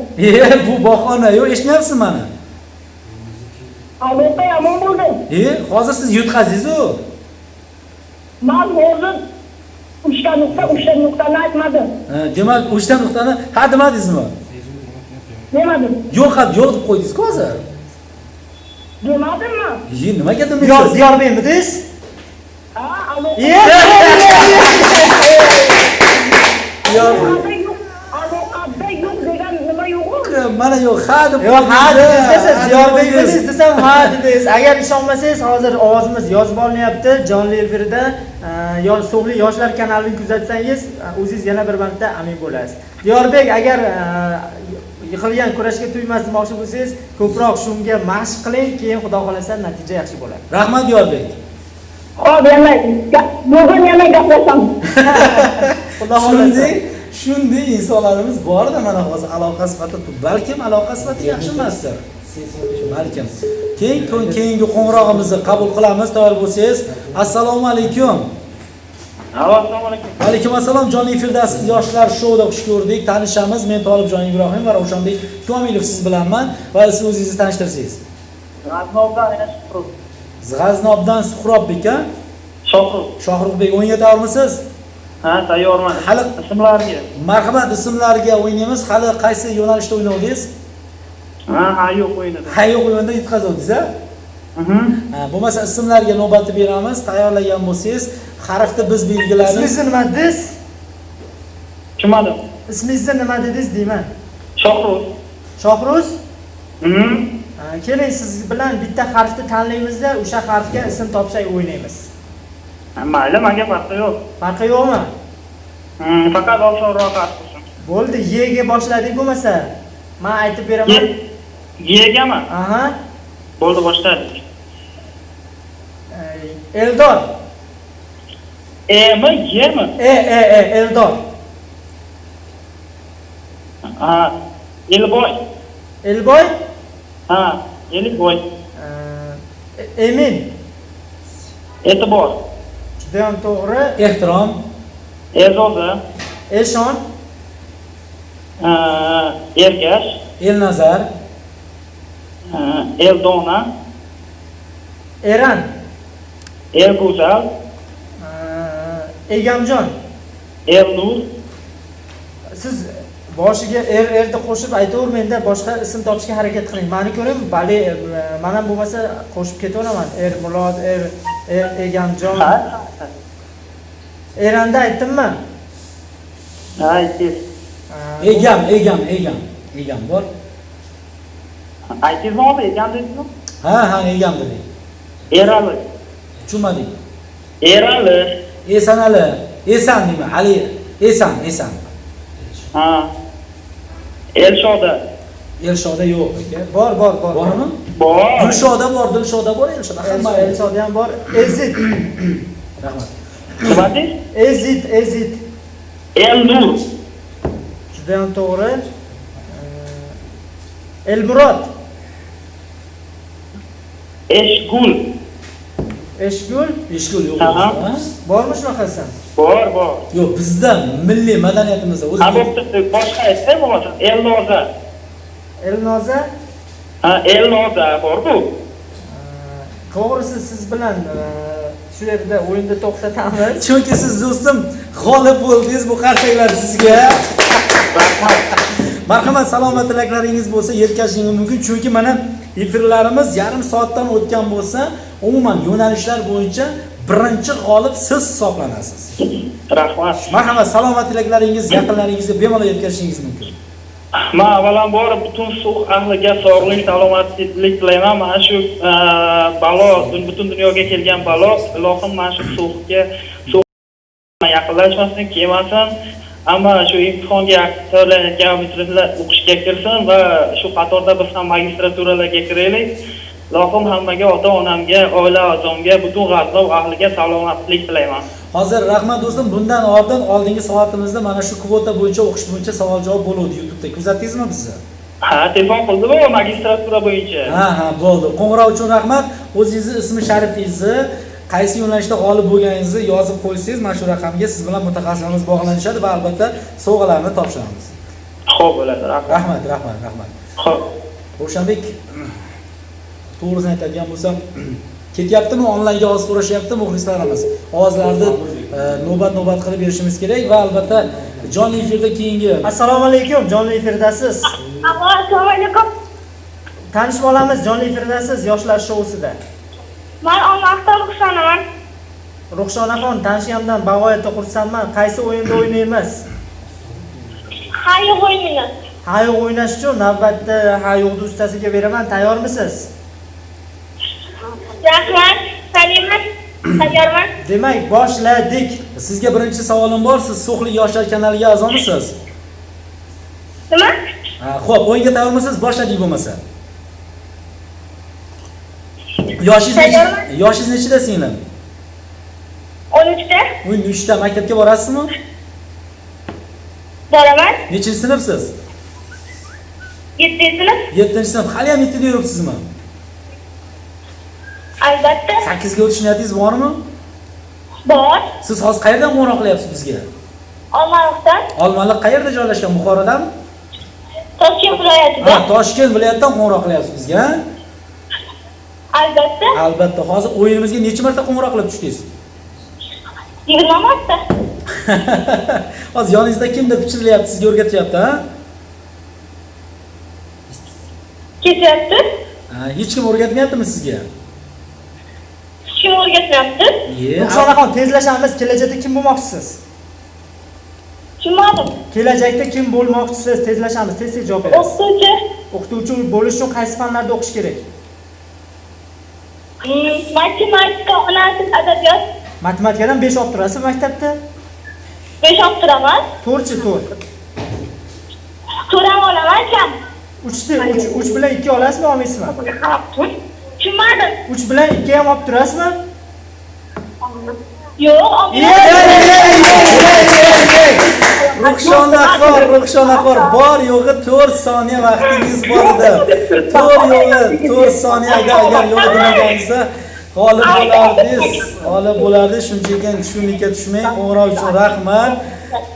Bu bahona, yo'q, eshitmayapsizmi meni? Aloqa yomon bo'ldi. Hozir siz yutqazdingiz-ku. Men hozir uchta nuqtani aytmadim. Demak, uchta nuqtani ha demadingizmi? Demadim. Yo'q, yo'q deb qo'ydingiz-ku hozir. Demadimmi? Nimaga demaysiz? Diyorbekmi deysiz? Ha, aloqa. Aloqada yo'q degan nima yo'q? Mana yo'q, ha deb. Yo'q, ha dedingiz, Diyorbek dedingiz desam ha dedingiz. Agar ishonmasangiz, hozir ovozimiz yozib olinyapti jonli efirda. So'qli yoshlar kanalini kuzatsangiz, o'zingiz yana bir marta amin bo'lasiz. Diyorbek, agar yiqilgan kurashga tuymas demoqchi bo'lsangiz, ko'proq shunga mashq qiling, keyin xudo xolasa natija yaxshi bo'ladi. Rahmat Diyorbek. Xo'p, bugun yana gaplashamiz. Xudo xolasa. Shunday insonlarimiz bor-da, mana hozir aloqa sifati, balkim aloqa sifati yaxshi emasdir. Balkim. Keyingi qo'ng'irog'imizni qabul qilamiz, tayyor bo'lsangiz. Assalomu alaykum. Assalomu alaykum. Va alaykum assalom. Jonli efirdasiz yoshlar shouda xush ko'rdik. Tanishamiz. Men Tolibjon Ibrohim va Ravshanbek Komilov siz bilanman va siz o'zingizni tanishtirsangiz. G'aznobdan Shuhrob. G'aznobdan Suhrobbek a? Shohruxbek o'yinga tayyormisiz? Ha, tayyorman. Hali Ismlarga. marhamat, ismlarga o'ynaymiz. Hali qaysi yo'nalishda o'ynadingiz? Ha, yo'q o'yinida. Ha, yo'q o'yinda yutqazildingiz a? Ha, bo'lmasa ismlarga navbatni beramiz. Tayyorlagan bo'lsangiz, harfni biz belgilaymiz. Ismingizni nima dedingiz? Tushunmadim. Ismingizni nima dedingiz deyman. Shohruz. Shohruz? Keling siz bilan bitta harfni tanlaymizda, o'sha harfga ism topsak o'ynaymiz. Mayli, menga farqi yo'q. Farqi yo'qmi? Faqat osonroq harf bo'lsin. Bo'ldi, Y ga boshladik bo'lmasa. Men aytib beraman. Yegami? Aha. Bo'ldi, boshladik. Eldor. Emi, Yemi? Eldor. Ha, Elboy. Elboy? Ha, Elboy. Emin. E'tibor. Juda ham to'g'ri. Ehtirom. E'zoza. Eshon. Ergash. Elnazar. Eldona. Eran. Elgo'zal. Egamjon. Elnur. Siz boshiga erni qo'shib aytavermangda, boshqa ism topishga harakat qiling. Meni ko'ring, bali men ham bo'lmasa qo'shib ketaveraman. Ermurod, Egamjon. Eranda aytdimmi? Ha, aytdingiz. Egam bor. Aytdingizmi obi, egam dedingizmi? Ha, egam dedik. Erali. Tushunmadik. Erali. Esanali. Esan nima? Ali. Esan. Ha. Elshoda. Elshoda yo'q aka. Bor. Bormi? Bor. Dilshoda bor, Elshoda. Hamma Elshoda ham bor. Ezit. Rahmat. Nima deysiz? Ezit. Elnur. Juda ham to'g'ri. Elmurod. Eshgul. Eshgul yo'q. Aha. bormi shunaqasi? Bor. Yo'q, bizda milliy madaniyatimizda o'zi. Ha, bo'pti, boshqa aytsa bo'lmasa. Elnoza. Elnoza. Ha, Elnoza bor-ku. To'g'risi siz bilan shu yerda o'yinda to'xtatamiz. Chunki siz do'stim g'olib bo'ldingiz, bu qarshaklar sizga. Rahmat. Marhamat, salomat tilaklaringiz bo'lsa yetkazishingiz mumkin, chunki mana efirlarimiz yarim soatdan o'tgan bo'lsa, umuman yo'nalishlar bo'yicha birinchi g'olib siz hisoblanasiz. Rahmat. Marhamat, salomat tilaklaringiz yaqinlaringizga bemalol yetkazishingiz mumkin. Men avvalambor butun suv ahliga sog'lik, salomatlik tilayman. Mana shu balo, butun dunyoga kelgan balo, ilohim mana shu suvga yaqinlashmasin, kelmasin. Ammo shu imtihonga tayyorlanayotgan abituriyentlar o'qishga kirsin va shu qatorda biz ham magistraturalarga kiraylik. Ilohim hammaga, ota-onamga, oila a'zomga, butun G'aznov ahliga salomatlik tilayman. Hozir rahmat do'stim, bundan oldingi soatimizda mana shu kvota bo'yicha o'qish bo'yicha savol-javob bo'ldi YouTube'da. Kuzatdingizmi bizni? Ha, telefon qildim magistratura bo'yicha. Ha, bo'ldi. Qo'ng'iroq uchun rahmat. O'zingizni ismi sharifingizni, qaysi yo'nalishda g'olib bo'lganingizni yozib qo'ysangiz, mana shu raqamga siz bilan mutaxassislarimiz bog'lanishadi va albatta sovg'alarni topshiramiz. Xo'p, bo'ladi. Rahmat. Xo'p. Ravshanbek, to'g'risini aytadigan bo'lsam, ketyaptimi, onlaynga ovoz so'rashyapti muxlislarimiz. Ovozlarni navbat qilib berishimiz kerak va albatta jonli efirda keyingi. Assalomu alaykum, jonli efirdasiz. Assalomu alaykum. Tanishib olamiz, jonli efirdasiz yoshlar shousida. Men Olmazdan Ruxshonaman. Ruxshonaxon, tanishganimdan bag'oyatda xursandman. Qaysi o'yinda o'ynaymiz? Hayoq o'yinini. Hayoq o'ynash uchun navbatda hayoqni ustasiga beraman. Tayyormisiz? Rahmat. Salomat. Tayyorman. Demak, boshladik. Sizga birinchi savolim bor. Siz So'xlik yoshlar kanaliga a'zomisiz? Nima? Xo'p, o'yinga tayyormisiz? Boshladik bo'lmasa. Yoshingiz nechida singlim? 13 ta. 13 ta. Maktabga borasizmi? Boraman. Nechinchi sinfsiz? 7-sinf. 7-sinf. Hali ham 7da yuribsizmi? Albatta. 8ga o'tish niyatingiz bormi? Bor. Siz hozir qayerdan qo'ng'iroq qilyapsiz bizga? Olmaliqdan. Olmaliq qayerda joylashgan? Buxorodami? Toshkent viloyatida. Ha, Toshkent viloyatidan qo'ng'iroq qilyapsiz bizga. Albatta. Albatta. Hozir o'yinimizga necha marta qo'ng'iroq qilib tushdingiz? 20 marta. Hozir yoningizda kimdir pichirlayapti, sizga o'rgatyapti, ha? Ketyapti. Hech kim o'rgatmayaptimi sizga? Hech kim o'rgatmayapti. Ruxshonaxon, tezlashamiz. Kelajakda kim bo'lmoqchisiz? Tushunmadim. Kelajakda kim bo'lmoqchisiz? Tezlashamiz. Tez-tez javob berasiz. O'qituvchi. O'qituvchi bo'lish uchun qaysi fanlarda o'qish kerak? Matematika, ona til, adabiyot. Matematikadan 5 olib turasiz maktabda? 5 olib turaman. 4chi 4. To'ram olaman kam. 3 bilan 2 olasizmi, olmaysizmi? Tushunmadim. 3 bilan 2 ham olib turasizmi? Yo'q, olmayman. Ruxshonaxon, bor yo'g'i 4 soniya vaqtingiz bor edi. 4 soniya agar yo'q demaganingizda g'olib bo'lardingiz. Shuncha ekan tushunlikka tushmang. Qo'ng'iroq uchun rahmat.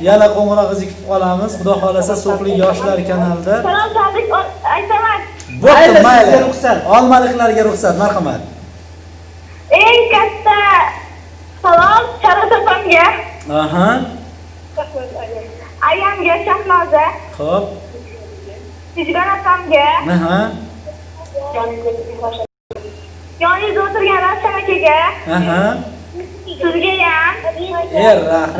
Yana qo'ng'iroqingizni kutib qolamiz. Xudo xolasa So'xli yoshlar kanalida. Salom tabrik aytaman. Bo'pti, mayli. Sizga ruxsat. Olmaliqlarga ruxsat, marhamat. Eng katta salom Sharof opamga. Aha. Ayamga Shahnoza. Xo'p. Tijgon opamga. Aha. Yoningizda o'tirgan Ravshan akaga. Aha. Sizga ham.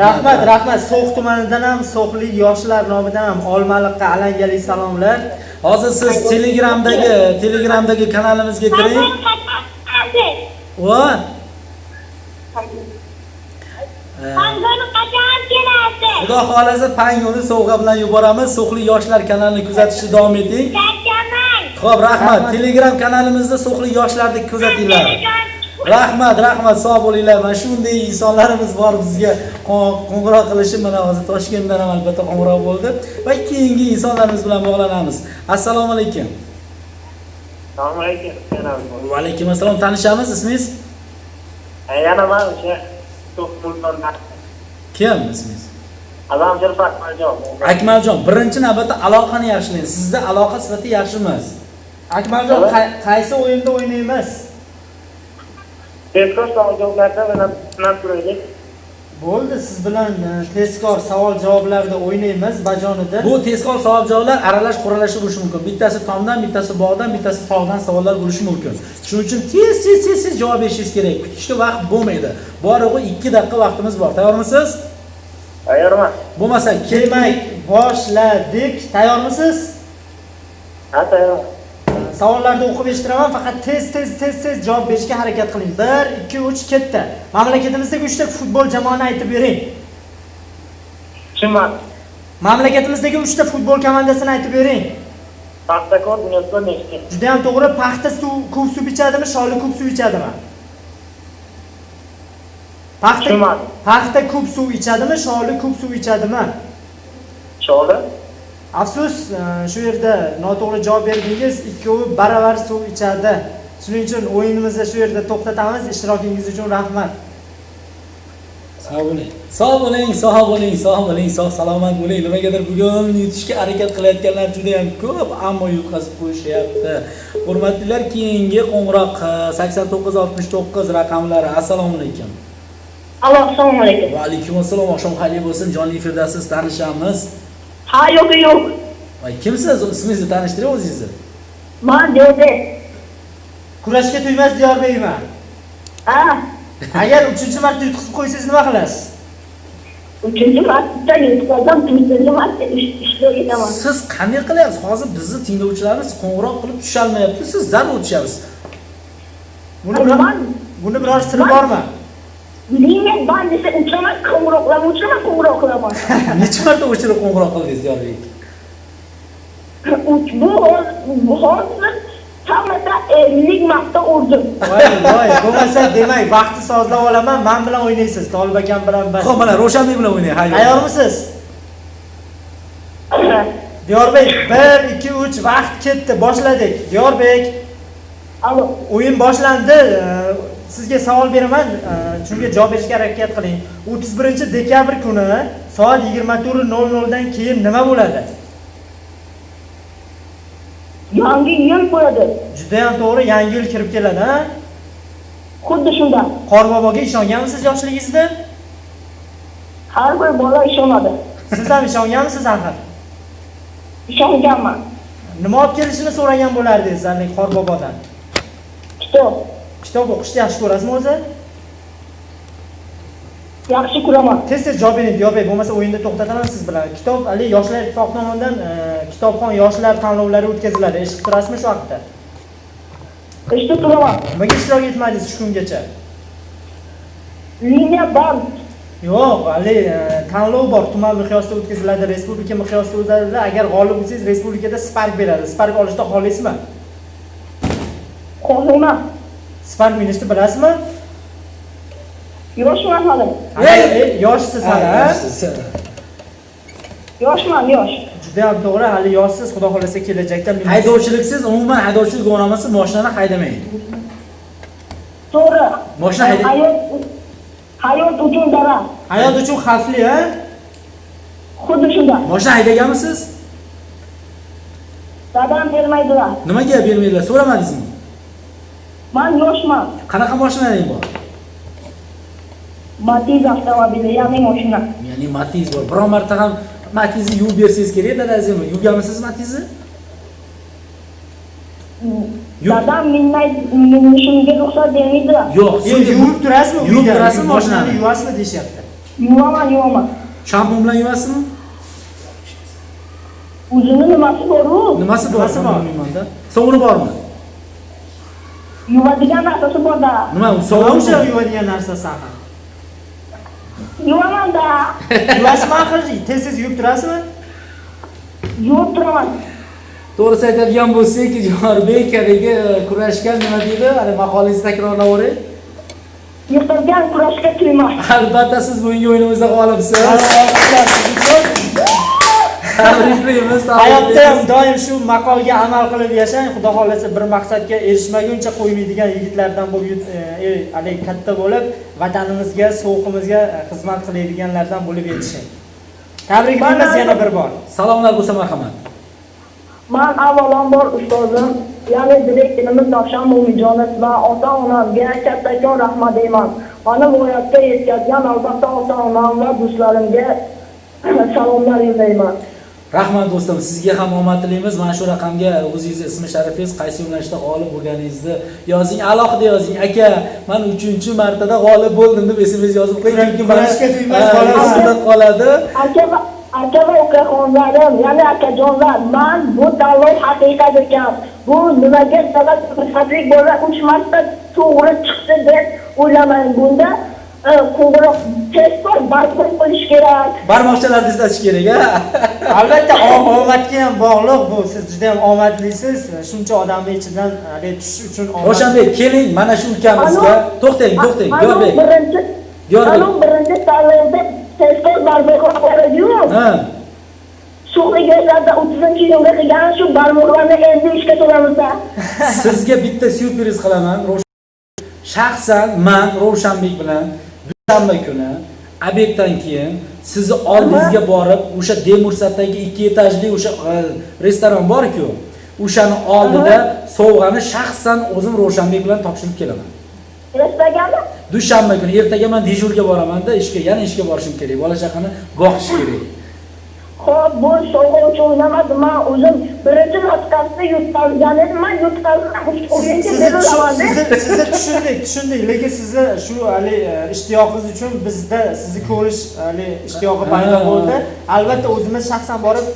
Rahmat. So'x tumanidan ham, So'xli yoshlar nomidan ham Olmaliqqa alangali salomlar. Hozir siz Telegramdagi kanalimizga kiring. Va Pangoni qachon keladi? Xudo xolasa Pangoni sovg'a bilan yuboramiz. So'xli yoshlar kanalini kuzatishda davom eting. Charchaman. Xo'p, rahmat. Telegram kanalimizda So'xli yoshlarni kuzatinglar. Rahmat, sog' bo'linglar. Mana shunday insonlarimiz bor bizga qo'ng'iroq qilishi. Mana hozir Toshkentdan ham albatta qo'ng'iroq bo'ldi va keyingi insonlarimiz bilan bog'lanamiz. Assalomu alaykum. Assalomu alaykum. Va alaykum assalom. Tanishamiz, ismingiz? Yana men o'sha To'qmuldan. Kim ismingiz? Alamjon Akmaljon. Akmaljon, birinchi navbatda aloqani yaxshilang. Sizda aloqa sifati yaxshi emas. Akmaljon, qaysi o'yinda o'ynaymiz? Tezkor savol-javoblarda bilan sinab ko'raylik. Bo'ldi, siz bilan tezkor savol-javoblarda o'ynaymiz bajonida. Bu tezkor savol-javoblar aralash-quralash bo'lishi mumkin. Bittasi tomdan, bittasi bog'dan, bittasi tog'dan savollar bo'lishi mumkin. Shuning uchun tez javob berishingiz kerak. Kutishga vaqt bo'lmaydi. Borig'i 2 daqiqa vaqtimiz bor. Tayyormisiz? Tayyorman. Bo'lmasa, Demak, boshladik. Tayyormisiz? Ha, tayyorman. Savollarni o'qib eshitiraman, faqat tez javob berishga harakat qiling. 1, 2, 3 ketdi. Mamlakatimizdagi 3 ta futbol jamoani aytib bering. Tushunmadim. Mamlakatimizdagi 3 ta futbol komandasini aytib bering. Paxtakor, Bunyodkor, Nefti. Juda ham to'g'ri. Paxta ko'p suv ichadimi, Sholi ko'p suv ichadimi? Paxta ko'p suv ichadimi, Sholi ko'p suv ichadimi? Sholi. Afsus, shu yerda noto'g'ri javob berdingiz. Ikkovi baravar suv ichadi. Shuning uchun o'yinimizni shu yerda to'xtatamiz. Ishtirokingiz uchun rahmat. Sog' bo'ling, sog' salomat bo'ling. Nimagadir bugun yutishga harakat qilayotganlar juda ham ko'p, ammo yutqazib qo'yishyapti. Hurmatlilar, keyingi qo'ng'iroq 8969 raqamlari. Assalomu alaykum. Assalomu alaykum. Va alaykum assalom. Oqshom xayr bo'lsin. Jonli efirdasiz, tanishamiz. Ha, yo'q. Voy, kimsiz? Ismingizni tanishtiring o'zingizni. Men Diyorbe. Kurashga tuymas Diyorbekman. Ha, Agar 3-marta yutqizib qo'ysangiz nima qilasiz? 3-marta yutqazsam, 3-marta ishga ketaman. Siz qanday qilyapsiz? Hozir bizni tinglovchilarimiz qo'ng'iroq qilib tushalmayapti. Siz zarur o'tishyapsiz. Buni biror siri bormi? Bilmayman, ben desa uchaman, qo'ng'iroq qilaman. Necha marta o'chirib qo'ng'iroq qildingiz, Diyorbek? Bu hozir hammada 50 marta urdim. Voy, bo'lmasa demak, vaqtni sozlab olaman, men bilan o'ynaysiz, Tolib akam bilan bas. Xo'p, mana Ro'shanbek bilan o'ynaylik. Tayyormisiz? Diyorbek 1 2 3 vaqt ketdi. Boshladik. Diyorbek, Alo. o'yin boshlandi. Sizga savol beraman, chunki javob berishga harakat qiling. 31-dekabr kuni soat 24:00 dan keyin nima bo'ladi? Yangi yil bo'ladi. Juda ham to'g'ri, yangi yil kirib keladi, ha? Xuddi shunday. Qorboboga ishonganmisiz yoshligingizda? Har bir bola ishonadi. Siz ham ishonganmisiz axir? Ishonganman. Nima olib kelishini so'ragan bo'lardingiz, ya'ni Qorbobodan? Kitob. Kitob o'qishni yaxshi ko'rasizmi o'zi? Yaxshi ko'raman. Tez javob bering, Diyorbek, bo'lmasa o'yinda to'xtataman siz bilan. Kitob Ali Yoshlar ittifoqi tomonidan kitobxon yoshlar tanlovlari o'tkaziladi. Eshitib turasizmi shu vaqtda? Eshitib turaman. Nimaga ishtirok etmadingiz shu kungacha? Liniya band. Yo'q, Ali, tanlov bor, tuman miqyosida o'tkaziladi, respublika miqyosida o'tkaziladi. Agar g'olib bo'lsangiz, respublikada Spark beradi. Spark olishda xohlaysizmi? Xohlayman. Spark minishni bilasizmi? Yoshman hali. Yoshsiz hali, ha? Yoshman, yosh. Juda ham to'g'ri, hali yoshsiz, xudo xolasa kelajakda minasiz. Haydovchiliksiz umuman haydovchilik guvohnomasi mashinani haydamang. To'g'ri. Mashina haydang. Hayot uchun dara. Hayot uchun xavfli, ha? Xuddi shunday. Mashina haydaganmisiz? Dadam bermaydilar. Nimaga bermaydilar? So'ramadingizmi? Men yoshman. Qanaqa mashinalar bor? Matiz avtomobili, ya'ni mashina. Ya'ni Matiz bor. Biron marta ham Matizni yuvib bersangiz kerak, dadangizmi? Yuvganmisiz Matizni? Dadam minishimga ruxsat bermaydilar. Yo'q, Yuvib turasizmi? Yuvib turasizmi mashinani? Yuvasizmi deyapti. Yuvaman. Shampun bilan yuvasizmi? O'zini nimasi bor-ku? Nimasi bor? Nimasi bor? Bilmayman-da. Sovuni bormi? Yuvadigan narsasi bor-da. Nima, Sovun sovun yuvadigan narsasi ham. Yuvaman-da. Yuvasizmi axir? Tez yuvib turasizmi? Yuvib turaman. To'g'risi aytadigan bo'lsak, Diyorbek haligi kurashgan nima deydi? Hali maqolangizni takrorlayvering. Yiqilgan kurashga kirmas. Albatta siz bugungi o'yinimizda g'olibsiz. Tabriklaymiz. Hayotda ham doim shu maqolga amal qilib yashang. Xudo xolasa bir maqsadga erishmaguncha qo'ymaydigan yigitlardan bo'lib, hali katta bo'lib, vatanimizga, so'qimizga xizmat qiladiganlardan bo'lib yetishing. Tabriklaymiz yana bir bor. Salomlar bo'lsa marhamat. Men avvalambor ustozim, ya'ni direktorimiz Navshan Mo'minjonov va ota-onamga kattakon rahmat deyman. Mani voyatga yetkazgan albatta ota-onam va do'stlarimga salomlar yo'llayman. Rahmat do'stim, sizga ham omad tilaymiz. Mana shu raqamga o'zingiz ismi sharifingiz qaysi yo'nalishda g'olib bo'lganingizni yozing, alohida yozing. Aka, men 3-martada g'olib bo'ldim deb SMS yozib qo'ying. Chunki kurashga tuymas qoladi. Aka va ukaxonlarim, ya'ni akajonlar, men bu tanlov haqiqat ekan. Bu nimaga sabab sifatlik bo'lsa 3 marta to'g'ri chiqdi deb o'ylamayman. Bunda qo'ng'iroq tezkor barpo qilish kerak. Barmoqchalarni izlash kerak, ha? Albatta omadga ham bog'liq bu. Siz juda ham omadlisiz. Shuncha odamning ichidan tushish uchun omad. O'shanbek, keling mana shu ukamizga. To'xtang. Diyorbek. Birinchi tanlovda tezkor barpo qilib Ha. Shuning yo'llarda 30-yilga qilgan shu barmoqlarni endi ishga solamiz. Sizga bitta syurpriz qilaman. Shaxsan men Ravshanbek bilan dushanba kuni obyektdan keyin sizni oldingizga borib, o'sha Demursatdagi 2 etajli o'sha restoran bor-ku, o'shani oldida sovg'ani shaxsan o'zim Ravshanbek bilan topshirib kelaman. Ertagami? Dushanba kuni ertaga men dejurga boraman-da, yana ishga borishim kerak, bola chaqani boqish kerak. Xo'p, bu sovg'a uchun o'ynamadim. Men o'zim birinchi nutqasida yutqazgan edim. Men yutqazgan o'yinga berilaman. Sizni tushundik. Lekin sizni shu hali ishtiyoqingiz uchun bizda sizni ko'rish hali ishtiyoqi paydo bo'ldi. Albatta o'zimiz shaxsan borib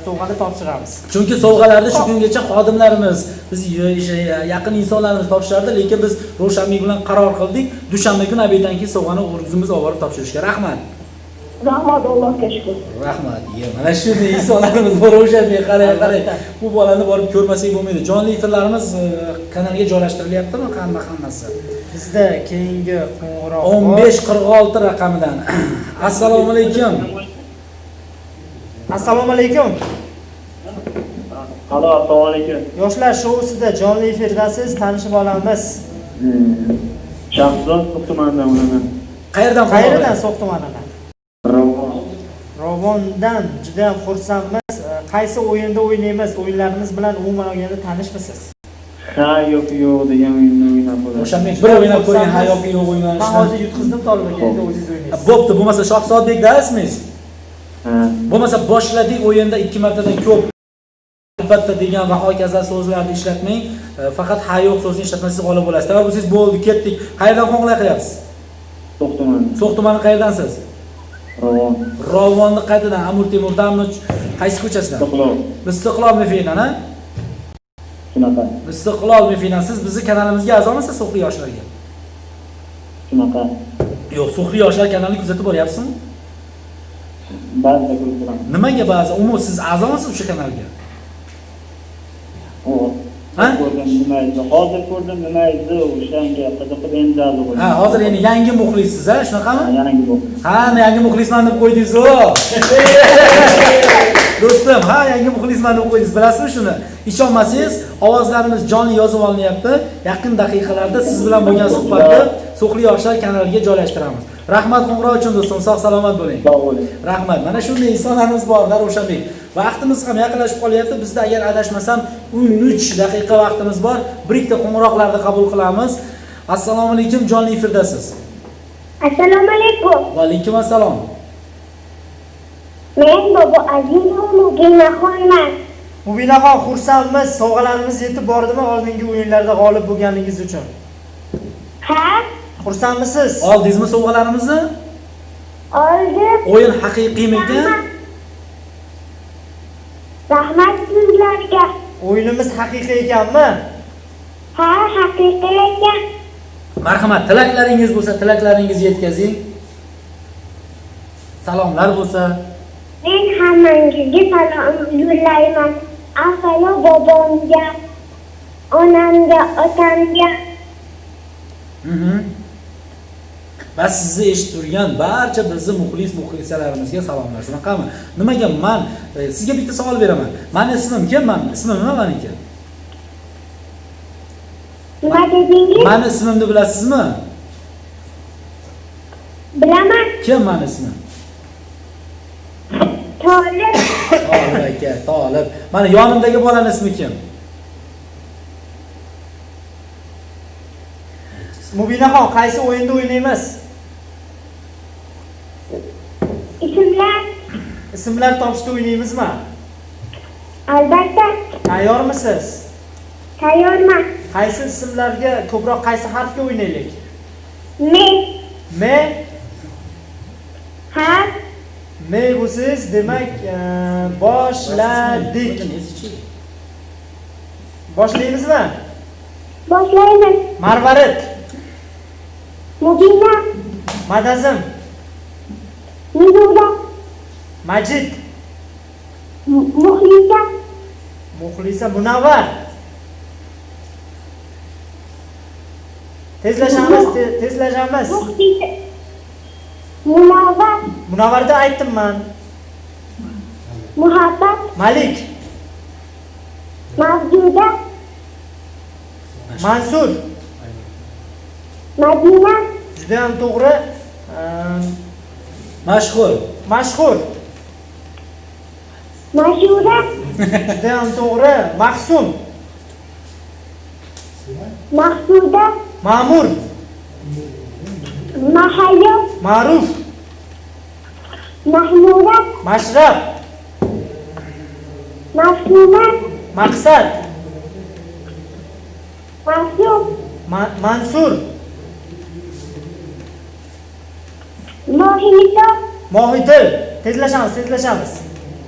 sovg'ani topshiramiz. Chunki sovg'alarni shu kungacha xodimlarimiz, biz yaqin insonlarimiz topshirardi, lekin biz Ravshanbek bilan qaror qildik, dushanba kuni obyektdan keyin sovg'ani o'zimiz olib borib topshirishga. Rahmat. Rahmat, Allohga shukr. Rahmat. Mana shunday insonlarimiz bor Ravshanbek, qarang. Bu bolani borib ko'rmasak bo'lmaydi. Jonli efirlarimiz kanalga joylashtirilyaptimi? Hammasi. Bizda keyingi qo'ng'iroq 1546 raqamidan. Assalomu alaykum. Assalomu alaykum. Alo, assalomu alaykum. Yoshlar shousida jonli efirdasiz, tanishib olamiz. Shahzod tumandan o'laman. Qayerdan So'q tumanidan? Ravon. Ravondan juda ham xursandmiz. Qaysi o'yinda o'ynaymiz? O'yinlarimiz bilan umuman olganda tanishmisiz? Ha, yo'q degan o'yinni o'ynab bo'ladi. O'shanbek bir o'ynab ko'ring, ha yoki yo'q Men o'ynashni. hozir yutqizdim Tolibga, endi o'zingiz o'ynaysiz. Bo'pti, bo'lmasa Shohzodbekda ismingiz? Ha. Bo'lmasa boshladik o'yinda 2 martadan ko'p albatta degan va hokazo so'zlarni ishlatmang. Faqat ha yo'q so'zini ishlatmasangiz g'olib bo'lasiz. Tabar siz bo'ldi, ketdik. Qayerdan qo'ng'iroq qilyapsiz? So'q tumani. So'q tumani qayerdansiz? Ravon. Ravonni qayerdan? Amir Temurdanmi? Qaysi ko'chasidan? Istiqlol. Istiqlol mefidan, ha? Shunaqa. Istiqlol mefidan. Siz bizning kanalimizga a'zomisiz So'qli yoshlarga? Shunaqa. Yo'q, So'qli yoshlar kanalini kuzatib boryapsizmi? Ba'zida ko'rib turaman. Nimaga ba'zi? Umuman siz a'zomisiz o'sha kanalga? Ha? Ko'rdim nima edi? Hozir ko'rdim nima edi? O'shanga qiziqib endi a'zo bo'ldim. Ha, hozir endi yangi muxlissiz, ha? Shunaqami? Yangi bu. Ha, yangi muxlisman deb qo'ydingiz-ku. Do'stim, ha, yangi muxlisman deb qo'ydingiz. Bilasizmi shuni? Ishonmasangiz, ovozlarimiz jonli yozib olinyapti. Yaqin daqiqalarda siz bilan bo'lgan suhbatni So'qli yoshlar kanaliga joylashtiramiz. Rahmat qo'ng'iroq uchun do'stim, sog' salomat bo'ling. Sog' bo'ling. Rahmat. Mana shunday insonlarimiz bor, O'shanbek. Vaqtimiz ham yaqinlashib qolyapti. Bizda agar adashmasam 13 daqiqa vaqtimiz bor. Bir ikkita qo'ng'iroqlarni qabul qilamiz. Assalomu alaykum, jonli efirdasiz. Assalomu alaykum. Va alaykum assalom. Men Bobo Azimov Mubinaxonman. Mubinaxon, xursandmiz. Sovg'alarimiz yetib bordimi oldingi o'yinlarda g'olib bo'lganingiz uchun? Ha? Xursandmisiz? Oldingizmi sovg'alarimizni? Oldim. O'yin haqiqiymi ekan? Rahmat sizlarga. O'yinimiz haqiqiy ekanmi? Ha, haqiqiy ekan. Marhamat, tilaklaringiz bo'lsa, tilaklaringizni yetkazing. Salomlar bo'lsa, Men hammangizga salom yo'llayman. Avvalo bobomga, onamga, otamga. va sizni eshitib turgan barcha bizni muxlisalarimizga salomlar. Shunaqami? Nimaga men sizga bitta savol beraman. Mani ismim kim? Ismim nima meniki? Nima dedingiz? Mani ismimni bilasizmi? Bilaman. Kim mani ismim? Tolib. Tolib aka, Tolib. Mana yonimdagi bolaning ismi kim? Mubinaxon, qaysi o'yinda o'ynaymiz? Ismlar topishda o'ynaymizmi? Albatta. Tayyormisiz? Tayyorman. Qaysi ismlarga ko'proq qaysi harfga o'ynaylik? Me. Ha? Me bo'lsiz, demak, boshladik. Boshlaymizmi? Boshlaymiz. Marvarid. Mubina. Madazim. Nizura. Majid. Muxlisa. Muxlisa. Munavvar. Tezlashamiz. Muxlisa. Munavvar. Munavvarda aytdim men. Muhabbat. Malik. Mavjuda. Mansur. Madina. Juda ham to'g'ri. Mashhur. Mashhur. Mashura. Juda ham to'g'ri. Mahsum. Mahsuda. Ma'mur. Mahayyo. Ma'ruf. Mahmura. Mashrab. Masuma. Maqsad. Masum. Mansur. Mohita. Mohidil. Tezlashamiz.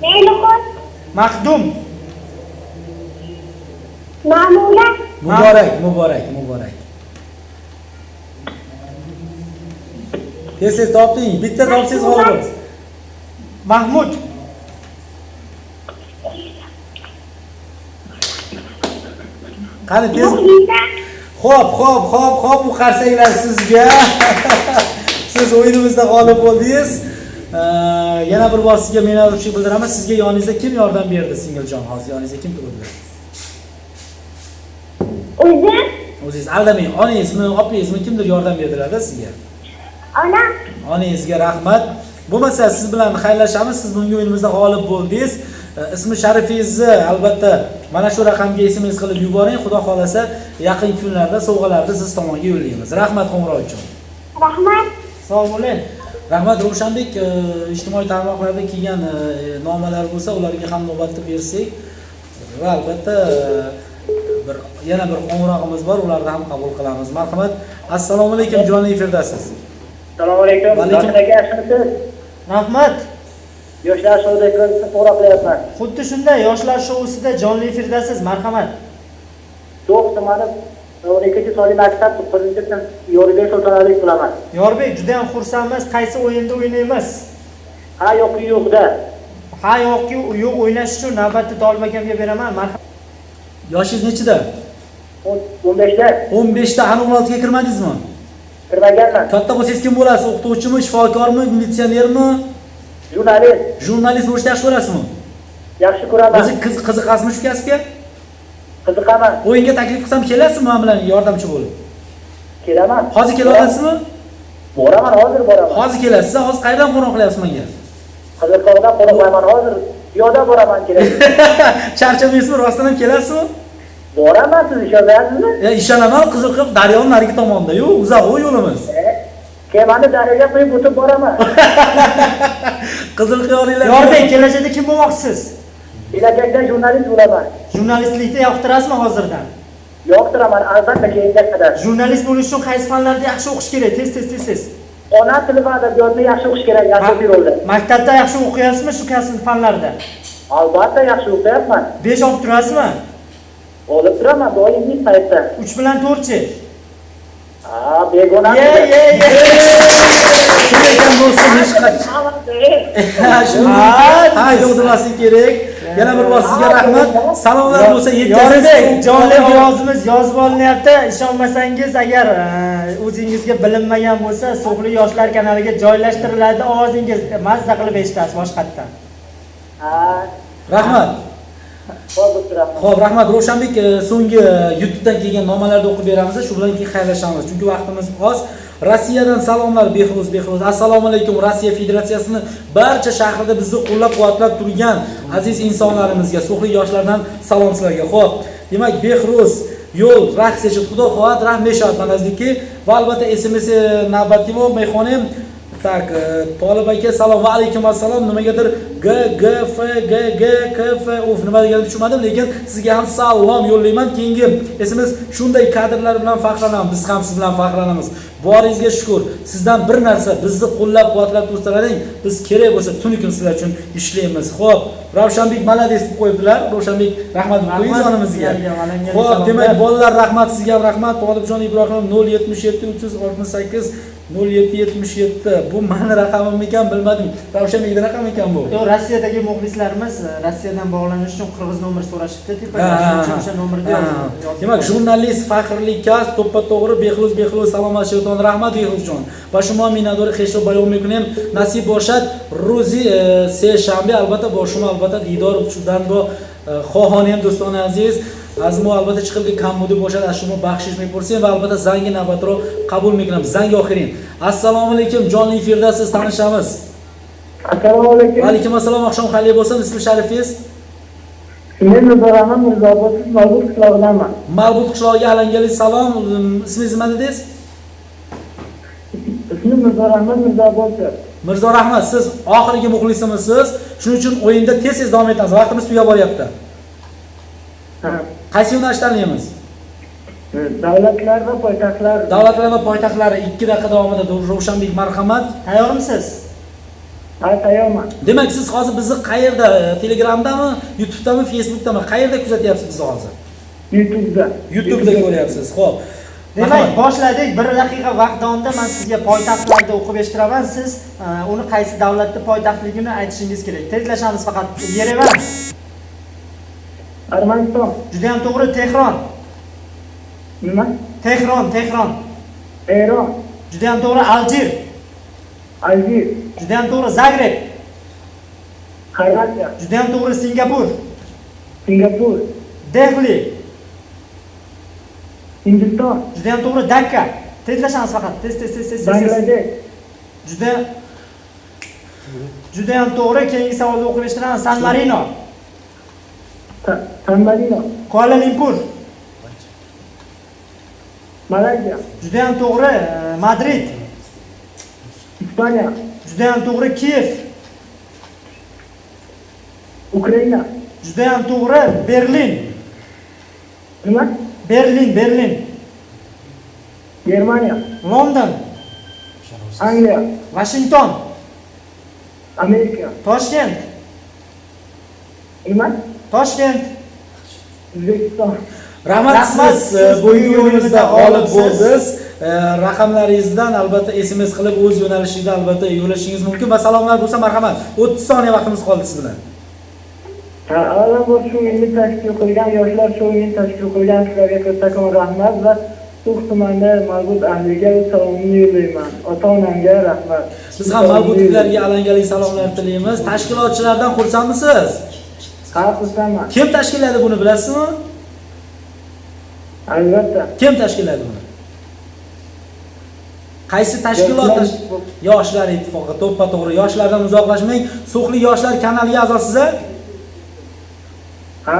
Melxot. Maqdum. Ma'mura. Muborak. Tez toping, bitta topsangiz g'olib bo'lasiz. Mahmud. Qani tez. Muxlisa. Xo'p, bu qarsaklar sizga. Siz o'yinimizda g'olib bo'ldingiz. Yana bir bor sizga minnatdorchilik bildiraman. Sizga yoningizda kim yordam berdi, singiljon? Hozir yoningizda kim turibdi? O'zim, O'zingiz aldamang. Onangizmi, opangizmi kimdir yordam berdilar-da sizga? onam, Onangizga rahmat. Bo'lmasa siz bilan xayrlashamiz. Siz bunga o'yinimizda g'olib bo'ldingiz. Ismi sharifingizni albatta mana shu raqamga SMS qilib yuboring. Xudo xolasa yaqin kunlarda sovg'alarni siz tomonga yo'llaymiz. Rahmat qo'ng'iroq uchun. rahmat. Sog' bo'ling. Rahmat Ravshanbek, ijtimoiy tarmoqlarda kelgan nomalar bo'lsa, ularga ham navbatda bersak va albatta yana bir qo'ng'irog'imiz bor, ularni ham qabul qilamiz. Marhamat. Assalomu alaykum, jonli efirdasiz. Assalomu alaykum. Alaykum. Aka yaxshimisiz? Rahmat. Yoshlar shouda ko'rishni so'rab qo'yapman. Xuddi shunday yoshlar shousida jonli efirdasiz. Marhamat. To'q tumani 12-sonli maktab prezidenti Yo'lbek Sultonalik bilaman. Yorbek, juda ham xursandmiz. Qaysi o'yinda o'ynaymiz? Ha yo'q yo'qda. Ha yo'qki, yo'q o'ynash uchun navbatni Tolib akamga beraman. Marhamat. Yoshingiz nechida? 15da 15 ta, ana 16 ga kirmadingizmi? kirmaganman. Katta bo'lsangiz kim bo'lasiz? O'qituvchimi, shifokormi, militsionermi? Jurnalist. Jurnalist bo'lishni yaxshi ko'rasizmi? Yaxshi ko'raman. O'zi qiziqasizmi shu kasbga? Qiziqaman. O'yinga taklif qilsam kelasizmi men bilan yordamchi bo'lib? Kelaman. Hozir kela olasizmi? Boraman, hozir boraman. Hozir kelasiz. Hozir qayerdan qo'ng'iroq qilyapsiz menga? Qiziqoqdan qo'rqmayman, hozir piyoda boraman kerak. Charchamaysizmi? Rostdan ham kelasizmi? Boraman, siz ishonasizmi? Ishonaman, Qizilqum daryoning narigi tomonida-yu, uzoq yo'limiz. Kemani daryoga qo'yib o'tib boraman. Qizilqumliklar. Yorbek, kelajakda kim bo'lmoqchisiz? Kelajakda jurnalist bo'laman. Jurnalistlikni yoqtirasizmi hozirdan? Yoqtiraman, albatta keyinga qadar. Jurnalist bo'lish uchun qaysi fanlarni yaxshi o'qish kerak? Tez. Ona tili va adabiyotni yaxshi o'qish kerak, asosiy rolda. Maktabda yaxshi o'qiyapsizmi shu kasb fanlarda? Albatta yaxshi o'qiyapman. 5 olib turasizmi? Olib turaman doimiy paytda. 3 bilan 4chi? Ha, begona. Shunday ekan bo'lsa hech qachon. Ha, yo'q demaslik kerak. Yana bir bor sizga rahmat. Salomlar bo'lsa yetkazing. Yorbek, jonli ovozimiz yozib olinyapti. Ishonmasangiz, agar o'zingizga bilinmagan bo'lsa, So'g'li yoshlar kanaliga joylashtiriladi. Ovozingiz mazza qilib eshitasiz boshqatdan. Ha, Rahmat. hozir turaman. Xo'p, rahmat Ravshanbek, so'nggi YouTube'dan kelgan nomalarni o'qib beramiz, shu bilan keyin xayrlashamiz. Chunki vaqtimiz oz. Rossiyadan salomlar Behruz. Assalomu alaykum. Rossiya Federatsiyasining barcha shahrida bizni qo'llab-quvvatlab turgan aziz insonlarimizga, So'g'li yoshlardan salom sizlarga. Xo'p, demak Behruz yo'l raxsechit xudo xohat rahmeshot nazdiki va albatta SMS navbatdagi mehmonim tak Tolib aka salom va alaykum assalom. Nimagadir GGF GGKF uf nima deganini tushunmadim, lekin sizga ham salom yo'llayman. Keyingi SMS shunday kadrlar bilan faxrlanamiz. Biz ham siz bilan faxrlanamiz. Boringizga shukr. Sizdan bir narsa, bizni qo'llab-quvvatlab tursalading, biz kerak bo'lsa tuni kun sizlar uchun ishlaymiz. Xo'p, Ravshanbek malades deb qo'yibdilar. Ravshanbek rahmat qo'yingiz yonimizga. Xo'p, demak bolalar rahmat, sizga ham rahmat. Tolibjon Ibrohimov 077 368 0777. Bu meni raqamim ekan, bilmadim. Ravshanbekning raqami ekan bu. Yo'q, Rossiyadagi muxlislarimiz Rossiyadan bog'lanish uchun qirg'iz nomer so'rashibdi. Tepaga o'sha nomerni yozing. Demak, jurnalist faxrli kas, to'ppa-to'g'ri Behruz salomlashayotgan rahmat Behruzjon. Va shuma minnatdor xeshro bayon میکنیم. nasib boshad روزی سه شنبه albatta boshuma albatta didor شدن با خواهانیم دوستان عزیز. از ما البته چقدر کم بوده باشد از شما بخشش میپرسیم و البته زنگ نوبت رو قبول میکنم. زنگ آخرین. السلام علیکم جانلی فردوس tanishamiz. Assalomu alaykum. Va alaykum assalom. Oqshom xayr bo'lsin. Ismi sharifingiz? Men Mirzobod Mirzobod Marbut qishlog'idanman. Marbut qishlog'iga alangali salom. Ismingiz nima dedingiz? Ismim Mirzobod Mirzobod. Mirzo Rahmat, siz oxirgi muxlisimisiz. Shuning uchun o'yinda tez davom etamiz. Vaqtimiz tugab boryapti. Qaysi yo'nalish tanlaymiz? Davlatlar va poytaxtlar. Davlatlar va poytaxtlari 2 daqiqa davomida Ravshanbek marhamat. Tayyormisiz? Ha, tayyorman. Demak, siz hozir bizni qayerda? Telegramdami, YouTube'dami, Facebook'dami? Qayerda kuzatyapsiz bizni hozir? YouTube'da. YouTube'da ko'ryapsiz. Xo'p. Demak, boshladik. 1 daqiqa vaqt davomida men sizga poytaxtlarda o'qib eshitiraman. Siz uni qaysi davlatda poytaxtligini aytishingiz kerak. Tezlashamiz faqat. Yerevan. Armaniston. Juda ham to'g'ri. Tehron. Nima? Tehron. Eron. Juda ham to'g'ri. Aljir. Aljiy, Juda ham to'g'ri, Zagreb. Xorvatiya, Juda ham to'g'ri, Singapur. Singapur, Dehli. Hindiston, Juda ham to'g'ri, Dakka. Tezlashamiz faqat. Tez. Bangladesh, Juda ham to'g'ri. Keyingi savolni o'qib eshittiramiz. San Marino, San Marino, Kuala Lumpur. Malayziya, Juda ham to'g'ri, Madrid. Ispaniya, Juda ham to'g'ri, Kiev. Ukraina, Juda ham to'g'ri, Berlin. nima? Berlin. Germaniya, London, Angliya, Washington, Amerika, Toshkent, nima? O'zbekiston. Rahmat, Rahmat, siz siz bugungi o'yinimizda g'olib g'olibsiz. bo'ldingiz. Raqamlaringizdan albatta SMS qilib o'z yo'nalishingizda albatta yo'lashingiz mumkin va salomlar bo'lsa marhamat. 30 soniya vaqtimiz qoldi siz bilan. Avvalambor shu o'yinni tashkil qilgan yoshlar shu o'yinni tashkil qilgan sizlarga kattakon rahmat va So'x tumani Malbut ahliga salomni yo'llayman. Ota-onamga rahmat. Biz ham malbutliklarga alangali salomlar tilaymiz. Tashkilotchilardan xursandmisiz? Ha, xursandman. Kim tashkilladi buni bilasizmi? Albatta. Kim tashkilladi buni? Qaysi tashkilot? Yoshlar ittifoqi. To'ppa-to'g'ri. Yoshlardan uzoqlashmang. So'xli yoshlar kanaliga a'zosiz-a? Ha,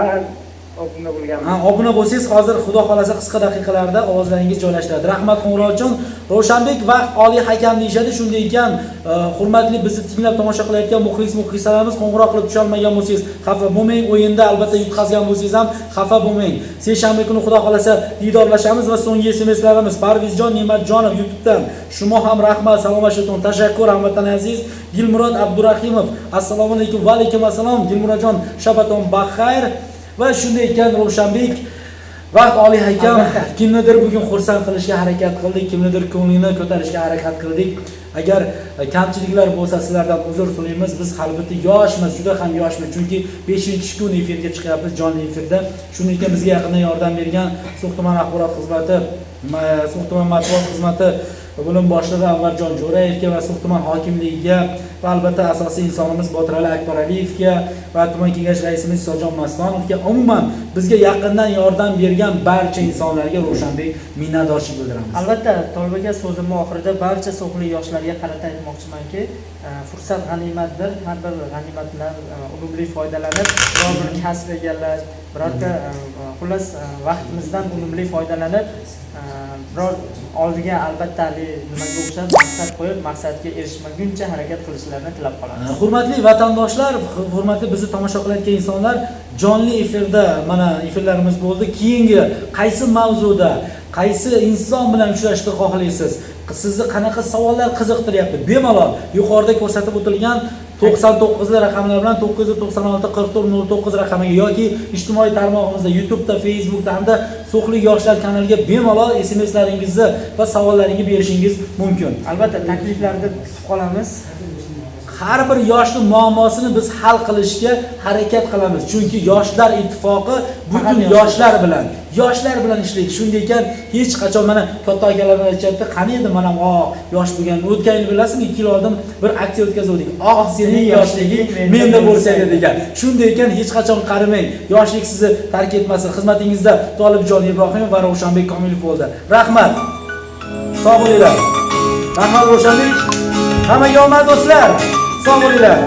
obuna bo'lganman. Obuna bo'lsangiz hozir xudo xolasa qisqa daqiqalarda ovozlaringiz joylashtiradi. Rahmat qo'ng'iroq uchun. Ravshanbek vaqt oliy hakam deyshadi. Shunday ekan, hurmatli bizni tinglab tomosha qilayotgan muxlisalarimiz qo'ng'iroq qilib tusha olmagan bo'lsangiz, xafa bo'lmang. O'yinda albatta yutqazgan bo'lsangiz ham xafa bo'lmang. Seshanba kuni xudo xolasa diydorlashamiz va so'nggi SMSlarimiz Parvizjon Ne'matjonov YouTube'dan. Shuma ham rahmat, salomlashib tashakkur hamvatan aziz. Dilmurod Abdurahimov, assalomu alaykum va alaykum assalom. Dilmurodjon Shabaton baxayr. Va shunday ekan Ravshanbek vaqt oliy hakam kimnidir bugun xursand qilishga harakat qildik, kimnidir ko'nglini ko'tarishga harakat qildik. Agar kamchiliklar bo'lsa sizlardan uzr so'raymiz. Biz albatta yoshmiz, juda ham yoshmiz. Chunki 5-kun efirga chiqyapmiz jonli efirda. Shuning uchun bizga yaqindan yordam bergan So'x tuman axborot xizmati, So'x tuman matbuot xizmati bo'lim boshlig'i Anvarjon Jo'rayevga va So'x tuman hokimligiga va albatta asosiy insonimiz Botirali Akbaraliyevga va tuman kengash raisimiz Isojon Mastonovga, umuman bizga yaqindan yordam bergan barcha insonlarga Ravshanbek minnatdorchilik bildiramiz. Albatta, Tolibaka so'zimning oxirida barcha so'xli yoshlarga qarata aytmoqchimanki, fursat g'animatdir. Har bir g'animatdan unumli foydalanib, biror bir kasb egallash, birorta xullas vaqtimizdan unumli foydalanib, biror oldiga albatta nimaga o'xshab maqsad qo'yib, maqsadga erishmaguncha harakat qilishlarini tilab qolamiz. Hurmatli vatandoshlar, hurmatli bizni tomosha qilayotgan insonlar, jonli efirda mana efirlarimiz bo'ldi. Keyingi qaysi mavzuda, qaysi inson bilan uchrashishni xohlaysiz? Sizni qanaqa savollar qiziqtiryapti? Bemalol yuqorida ko'rsatib o'tilgan 99 raqamlar bilan 996 44 09 raqamiga yoki ijtimoiy tarmog'imizda YouTube'da, Facebook'da hamda So'xli yoshlar kanaliga bemalol SMSlaringizni va savollaringizni berishingiz mumkin. Albatta, takliflarni kutib qolamiz. Har bir yoshning muammosini biz hal qilishga harakat qilamiz. Chunki yoshlar ittifoqi butun yoshlar bilan ishlaydi. Shunday ekan, hech qachon mana katta akalarimiz aytadi, qani edi mana yosh bo'lgan. O'tgan yil bilasizmi, 2 yil oldin bir aksiya o'tkazdik. Sening yoshliging menda bo'lsa edi degan. Shunday ekan, hech qachon qarimang. Yoshlik sizni tark etmasin. Xizmatingizda Tolibjon Ibrohimov va Ravshanbek Komilov bo'ldi. Rahmat. Sog' bo'linglar. Rahmat Ravshanbek. Hammaga omad do'stlar. Sog' bo'linglar.